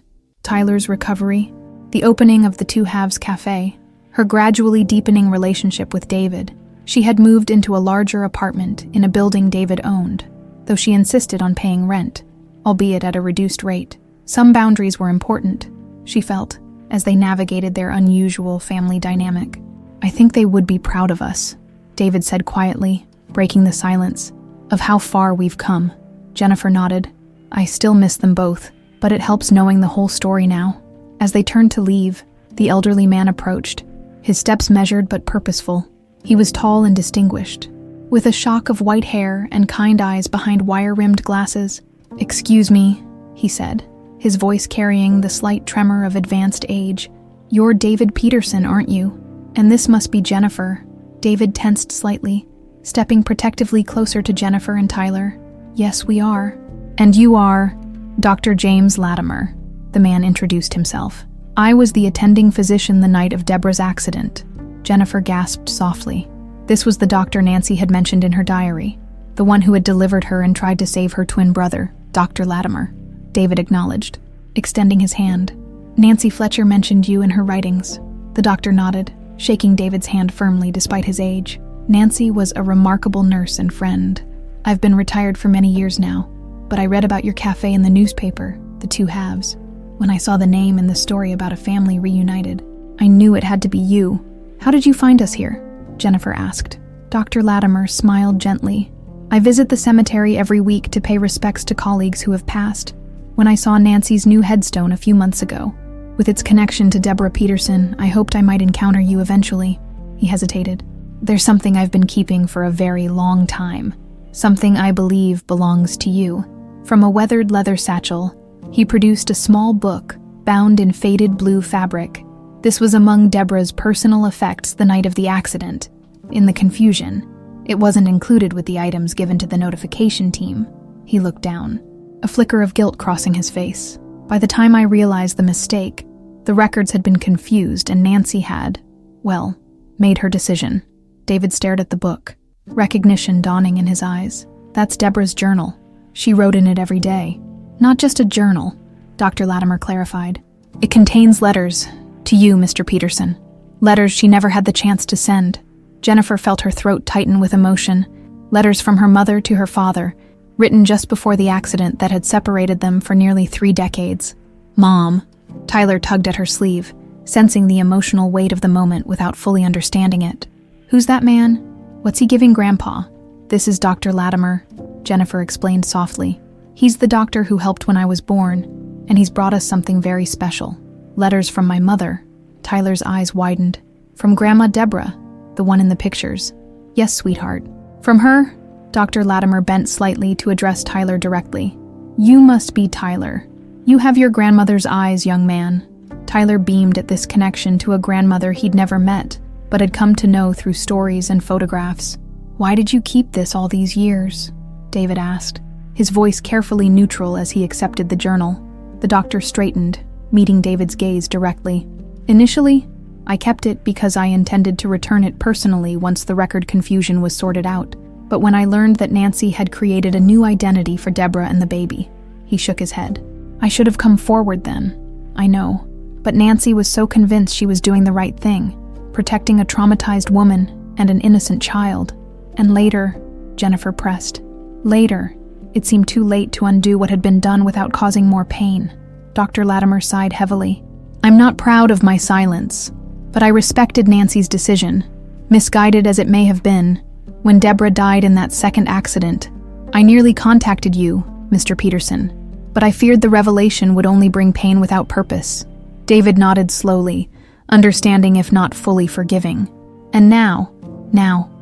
Tyler's recovery, the opening of the Two Halves café, her gradually deepening relationship with David. She had moved into a larger apartment in a building David owned, though she insisted on paying rent, albeit at a reduced rate. Some boundaries were important, she felt, as they navigated their unusual family dynamic. "I think they would be proud of us," David said quietly, breaking the silence. "Of how far we've come." Jennifer nodded. "I still miss them both, but it helps knowing the whole story now." As they turned to leave, the elderly man approached, his steps measured but purposeful. He was tall and distinguished, with a shock of white hair and kind eyes behind wire-rimmed glasses. "Excuse me," he said, his voice carrying the slight tremor of advanced age. "You're David Peterson, aren't you? And this must be Jennifer." David tensed slightly, stepping protectively closer to Jennifer and Tyler. "Yes, we are." "And you are Dr. James Latimer," the man introduced himself. "I was the attending physician the night of Deborah's accident." Jennifer gasped softly. This was the doctor Nancy had mentioned in her diary, the one who had delivered her and tried to save her twin brother, Dr. Latimer. David acknowledged, extending his hand. "Nancy Fletcher mentioned you in her writings." The doctor nodded, shaking David's hand firmly despite his age. "Nancy was a remarkable nurse and friend. I've been retired for many years now, but I read about your cafe in the newspaper, the Two Halves. When I saw the name and the story about a family reunited, I knew it had to be you. How did you find us here?" Jennifer asked. Dr. Latimer smiled gently. "I visit the cemetery every week to pay respects to colleagues who have passed. When I saw Nancy's new headstone a few months ago, with its connection to Deborah Peterson, I hoped I might encounter you eventually." He hesitated. "There's something I've been keeping for a very long time. Something I believe belongs to you." From a weathered leather satchel, he produced a small book bound in faded blue fabric. This was among Deborah's personal effects the night of the accident. In the confusion, it wasn't included with the items given to the notification team. He looked down, a flicker of guilt crossing his face. "By the time I realized the mistake, the records had been confused and Nancy had, well, made her decision." David stared at the book, recognition dawning in his eyes. "That's Deborah's journal. She wrote in it every day." "Not just a journal," Dr. Latimer clarified. "It contains letters to you, Mr. Peterson. Letters she never had the chance to send." Jennifer felt her throat tighten with emotion. Letters from her mother to her father, written just before the accident that had separated them for nearly 3 decades. "Mom," Tyler tugged at her sleeve, sensing the emotional weight of the moment without fully understanding it. "Who's that man? What's he giving Grandpa?" "This is Dr. Latimer," Jennifer explained softly. "He's the doctor who helped when I was born, and he's brought us something very special. Letters from my mother." Tyler's eyes widened. "From Grandma Deborah, the one in the pictures." "Yes, sweetheart." "From her?" Dr. Latimer bent slightly to address Tyler directly. "You must be Tyler. You have your grandmother's eyes, young man." Tyler beamed at this connection to a grandmother he'd never met, but had come to know through stories and photographs. "Why did you keep this all these years?" David asked, his voice carefully neutral as he accepted the journal. The doctor straightened, meeting David's gaze directly. "Initially, I kept it because I intended to return it personally once the record confusion was sorted out. But when I learned that Nancy had created a new identity for Deborah and the baby," he shook his head. "I should have come forward then. I know. But Nancy was so convinced she was doing the right thing, protecting a traumatized woman and an innocent child. And later," Jennifer pressed, "later, it seemed too late to undo what had been done without causing more pain." Dr. Latimer sighed heavily. "I'm not proud of my silence, but I respected Nancy's decision, misguided as it may have been. When Deborah died in that second accident, I nearly contacted you, Mr. Peterson, but I feared the revelation would only bring pain without purpose." David nodded slowly, understanding if not fully forgiving. "And now,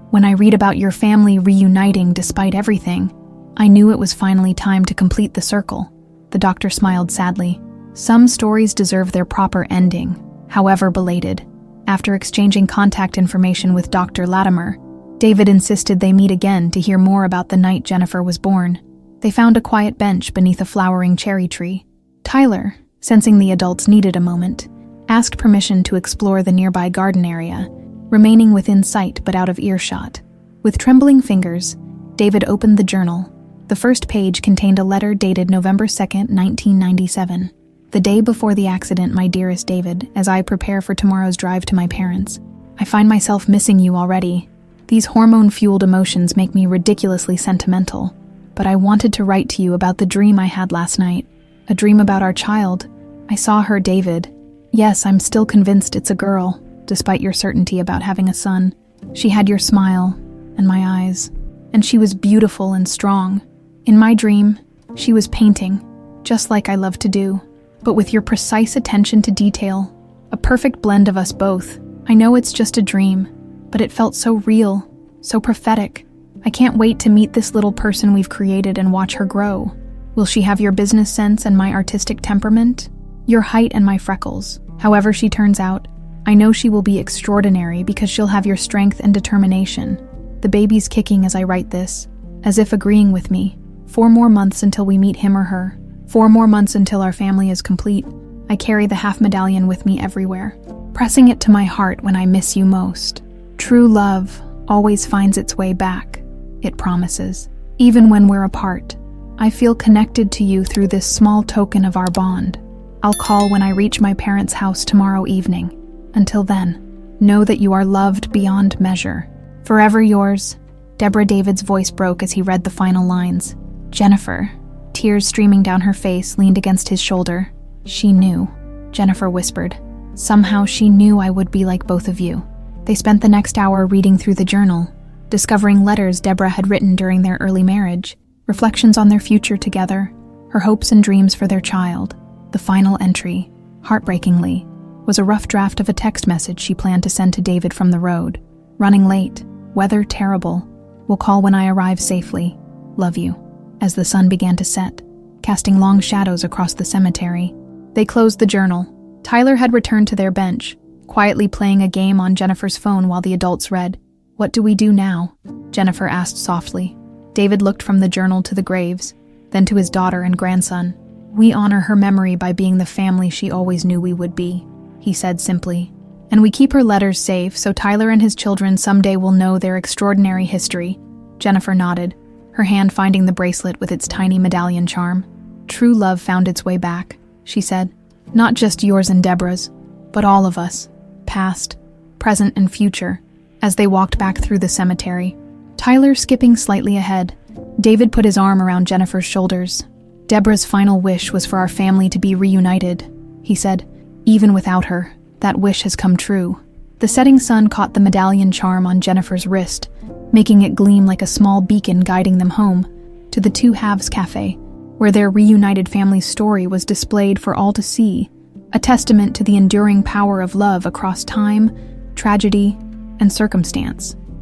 when I read about your family reuniting despite everything, I knew it was finally time to complete the circle. The doctor smiled sadly. Some stories deserve their proper ending, however belated. After exchanging contact information with Dr. Latimer, David insisted they meet again to hear more about the night Jennifer was born. They found a quiet bench beneath a flowering cherry tree. Tyler, sensing the adults needed a moment, asked permission to explore the nearby garden area, remaining within sight but out of earshot. With trembling fingers, David opened the journal. The first page contained a letter dated November 2nd, 1997. The day before the accident, my dearest David, as I prepare for tomorrow's drive to my parents. I find myself missing you already. These hormone-fueled emotions make me ridiculously sentimental. But I wanted to write to you about the dream I had last night. A dream about our child. I saw her, David. Yes, I'm still convinced it's a girl, despite your certainty about having a son. She had your smile and my eyes, and she was beautiful and strong. In my dream, she was painting, just like I love to do, but with your precise attention to detail. A perfect blend of us both. I know it's just a dream, but it felt so real, so prophetic. I can't wait to meet this little person we've created and watch her grow. Will she have your business sense and my artistic temperament? Your height and my freckles. However she turns out, I know she will be extraordinary because she'll have your strength and determination. The baby's kicking as I write this, as if agreeing with me. 4 more months until we meet him or her. 4 more months until our family is complete. I carry the half medallion with me everywhere, pressing it to my heart when I miss you most. True love always finds its way back, it promises. Even when we're apart, I feel connected to you through this small token of our bond. I'll call when I reach my parents' house tomorrow evening. Until then, know that you are loved beyond measure. Forever yours, Deborah. David's voice broke as he read the final lines. Jennifer, tears streaming down her face, leaned against his shoulder. She knew, Jennifer whispered. Somehow she knew I would be like both of you. They spent the next hour reading through the journal, discovering letters Deborah had written during their early marriage, reflections on their future together, her hopes and dreams for their child. The final entry, heartbreakingly, was a rough draft of a text message she planned to send to David from the road. Running late, weather terrible. Will call when I arrive safely. Love you. As the sun began to set, casting long shadows across the cemetery, they closed the journal. Tyler had returned to their bench, quietly playing a game on Jennifer's phone while the adults read. What do we do now? Jennifer asked softly. David looked from the journal to the graves, then to his daughter and grandson. We honor her memory by being the family she always knew we would be, he said simply. And we keep her letters safe so Tyler and his children someday will know their extraordinary history. Jennifer nodded, her hand finding the bracelet with its tiny medallion charm. True love found its way back, she said. Not just yours and Deborah's, but all of us, past, present, and future. As they walked back through the cemetery, Tyler skipping slightly ahead, David put his arm around Jennifer's shoulders. Deborah's final wish was for our family to be reunited, he said. Even without her, that wish has come true. The setting sun caught the medallion charm on Jennifer's wrist, making it gleam like a small beacon guiding them home, to the Two Halves café, where their reunited family's story was displayed for all to see, a testament to the enduring power of love across time, tragedy, and circumstance.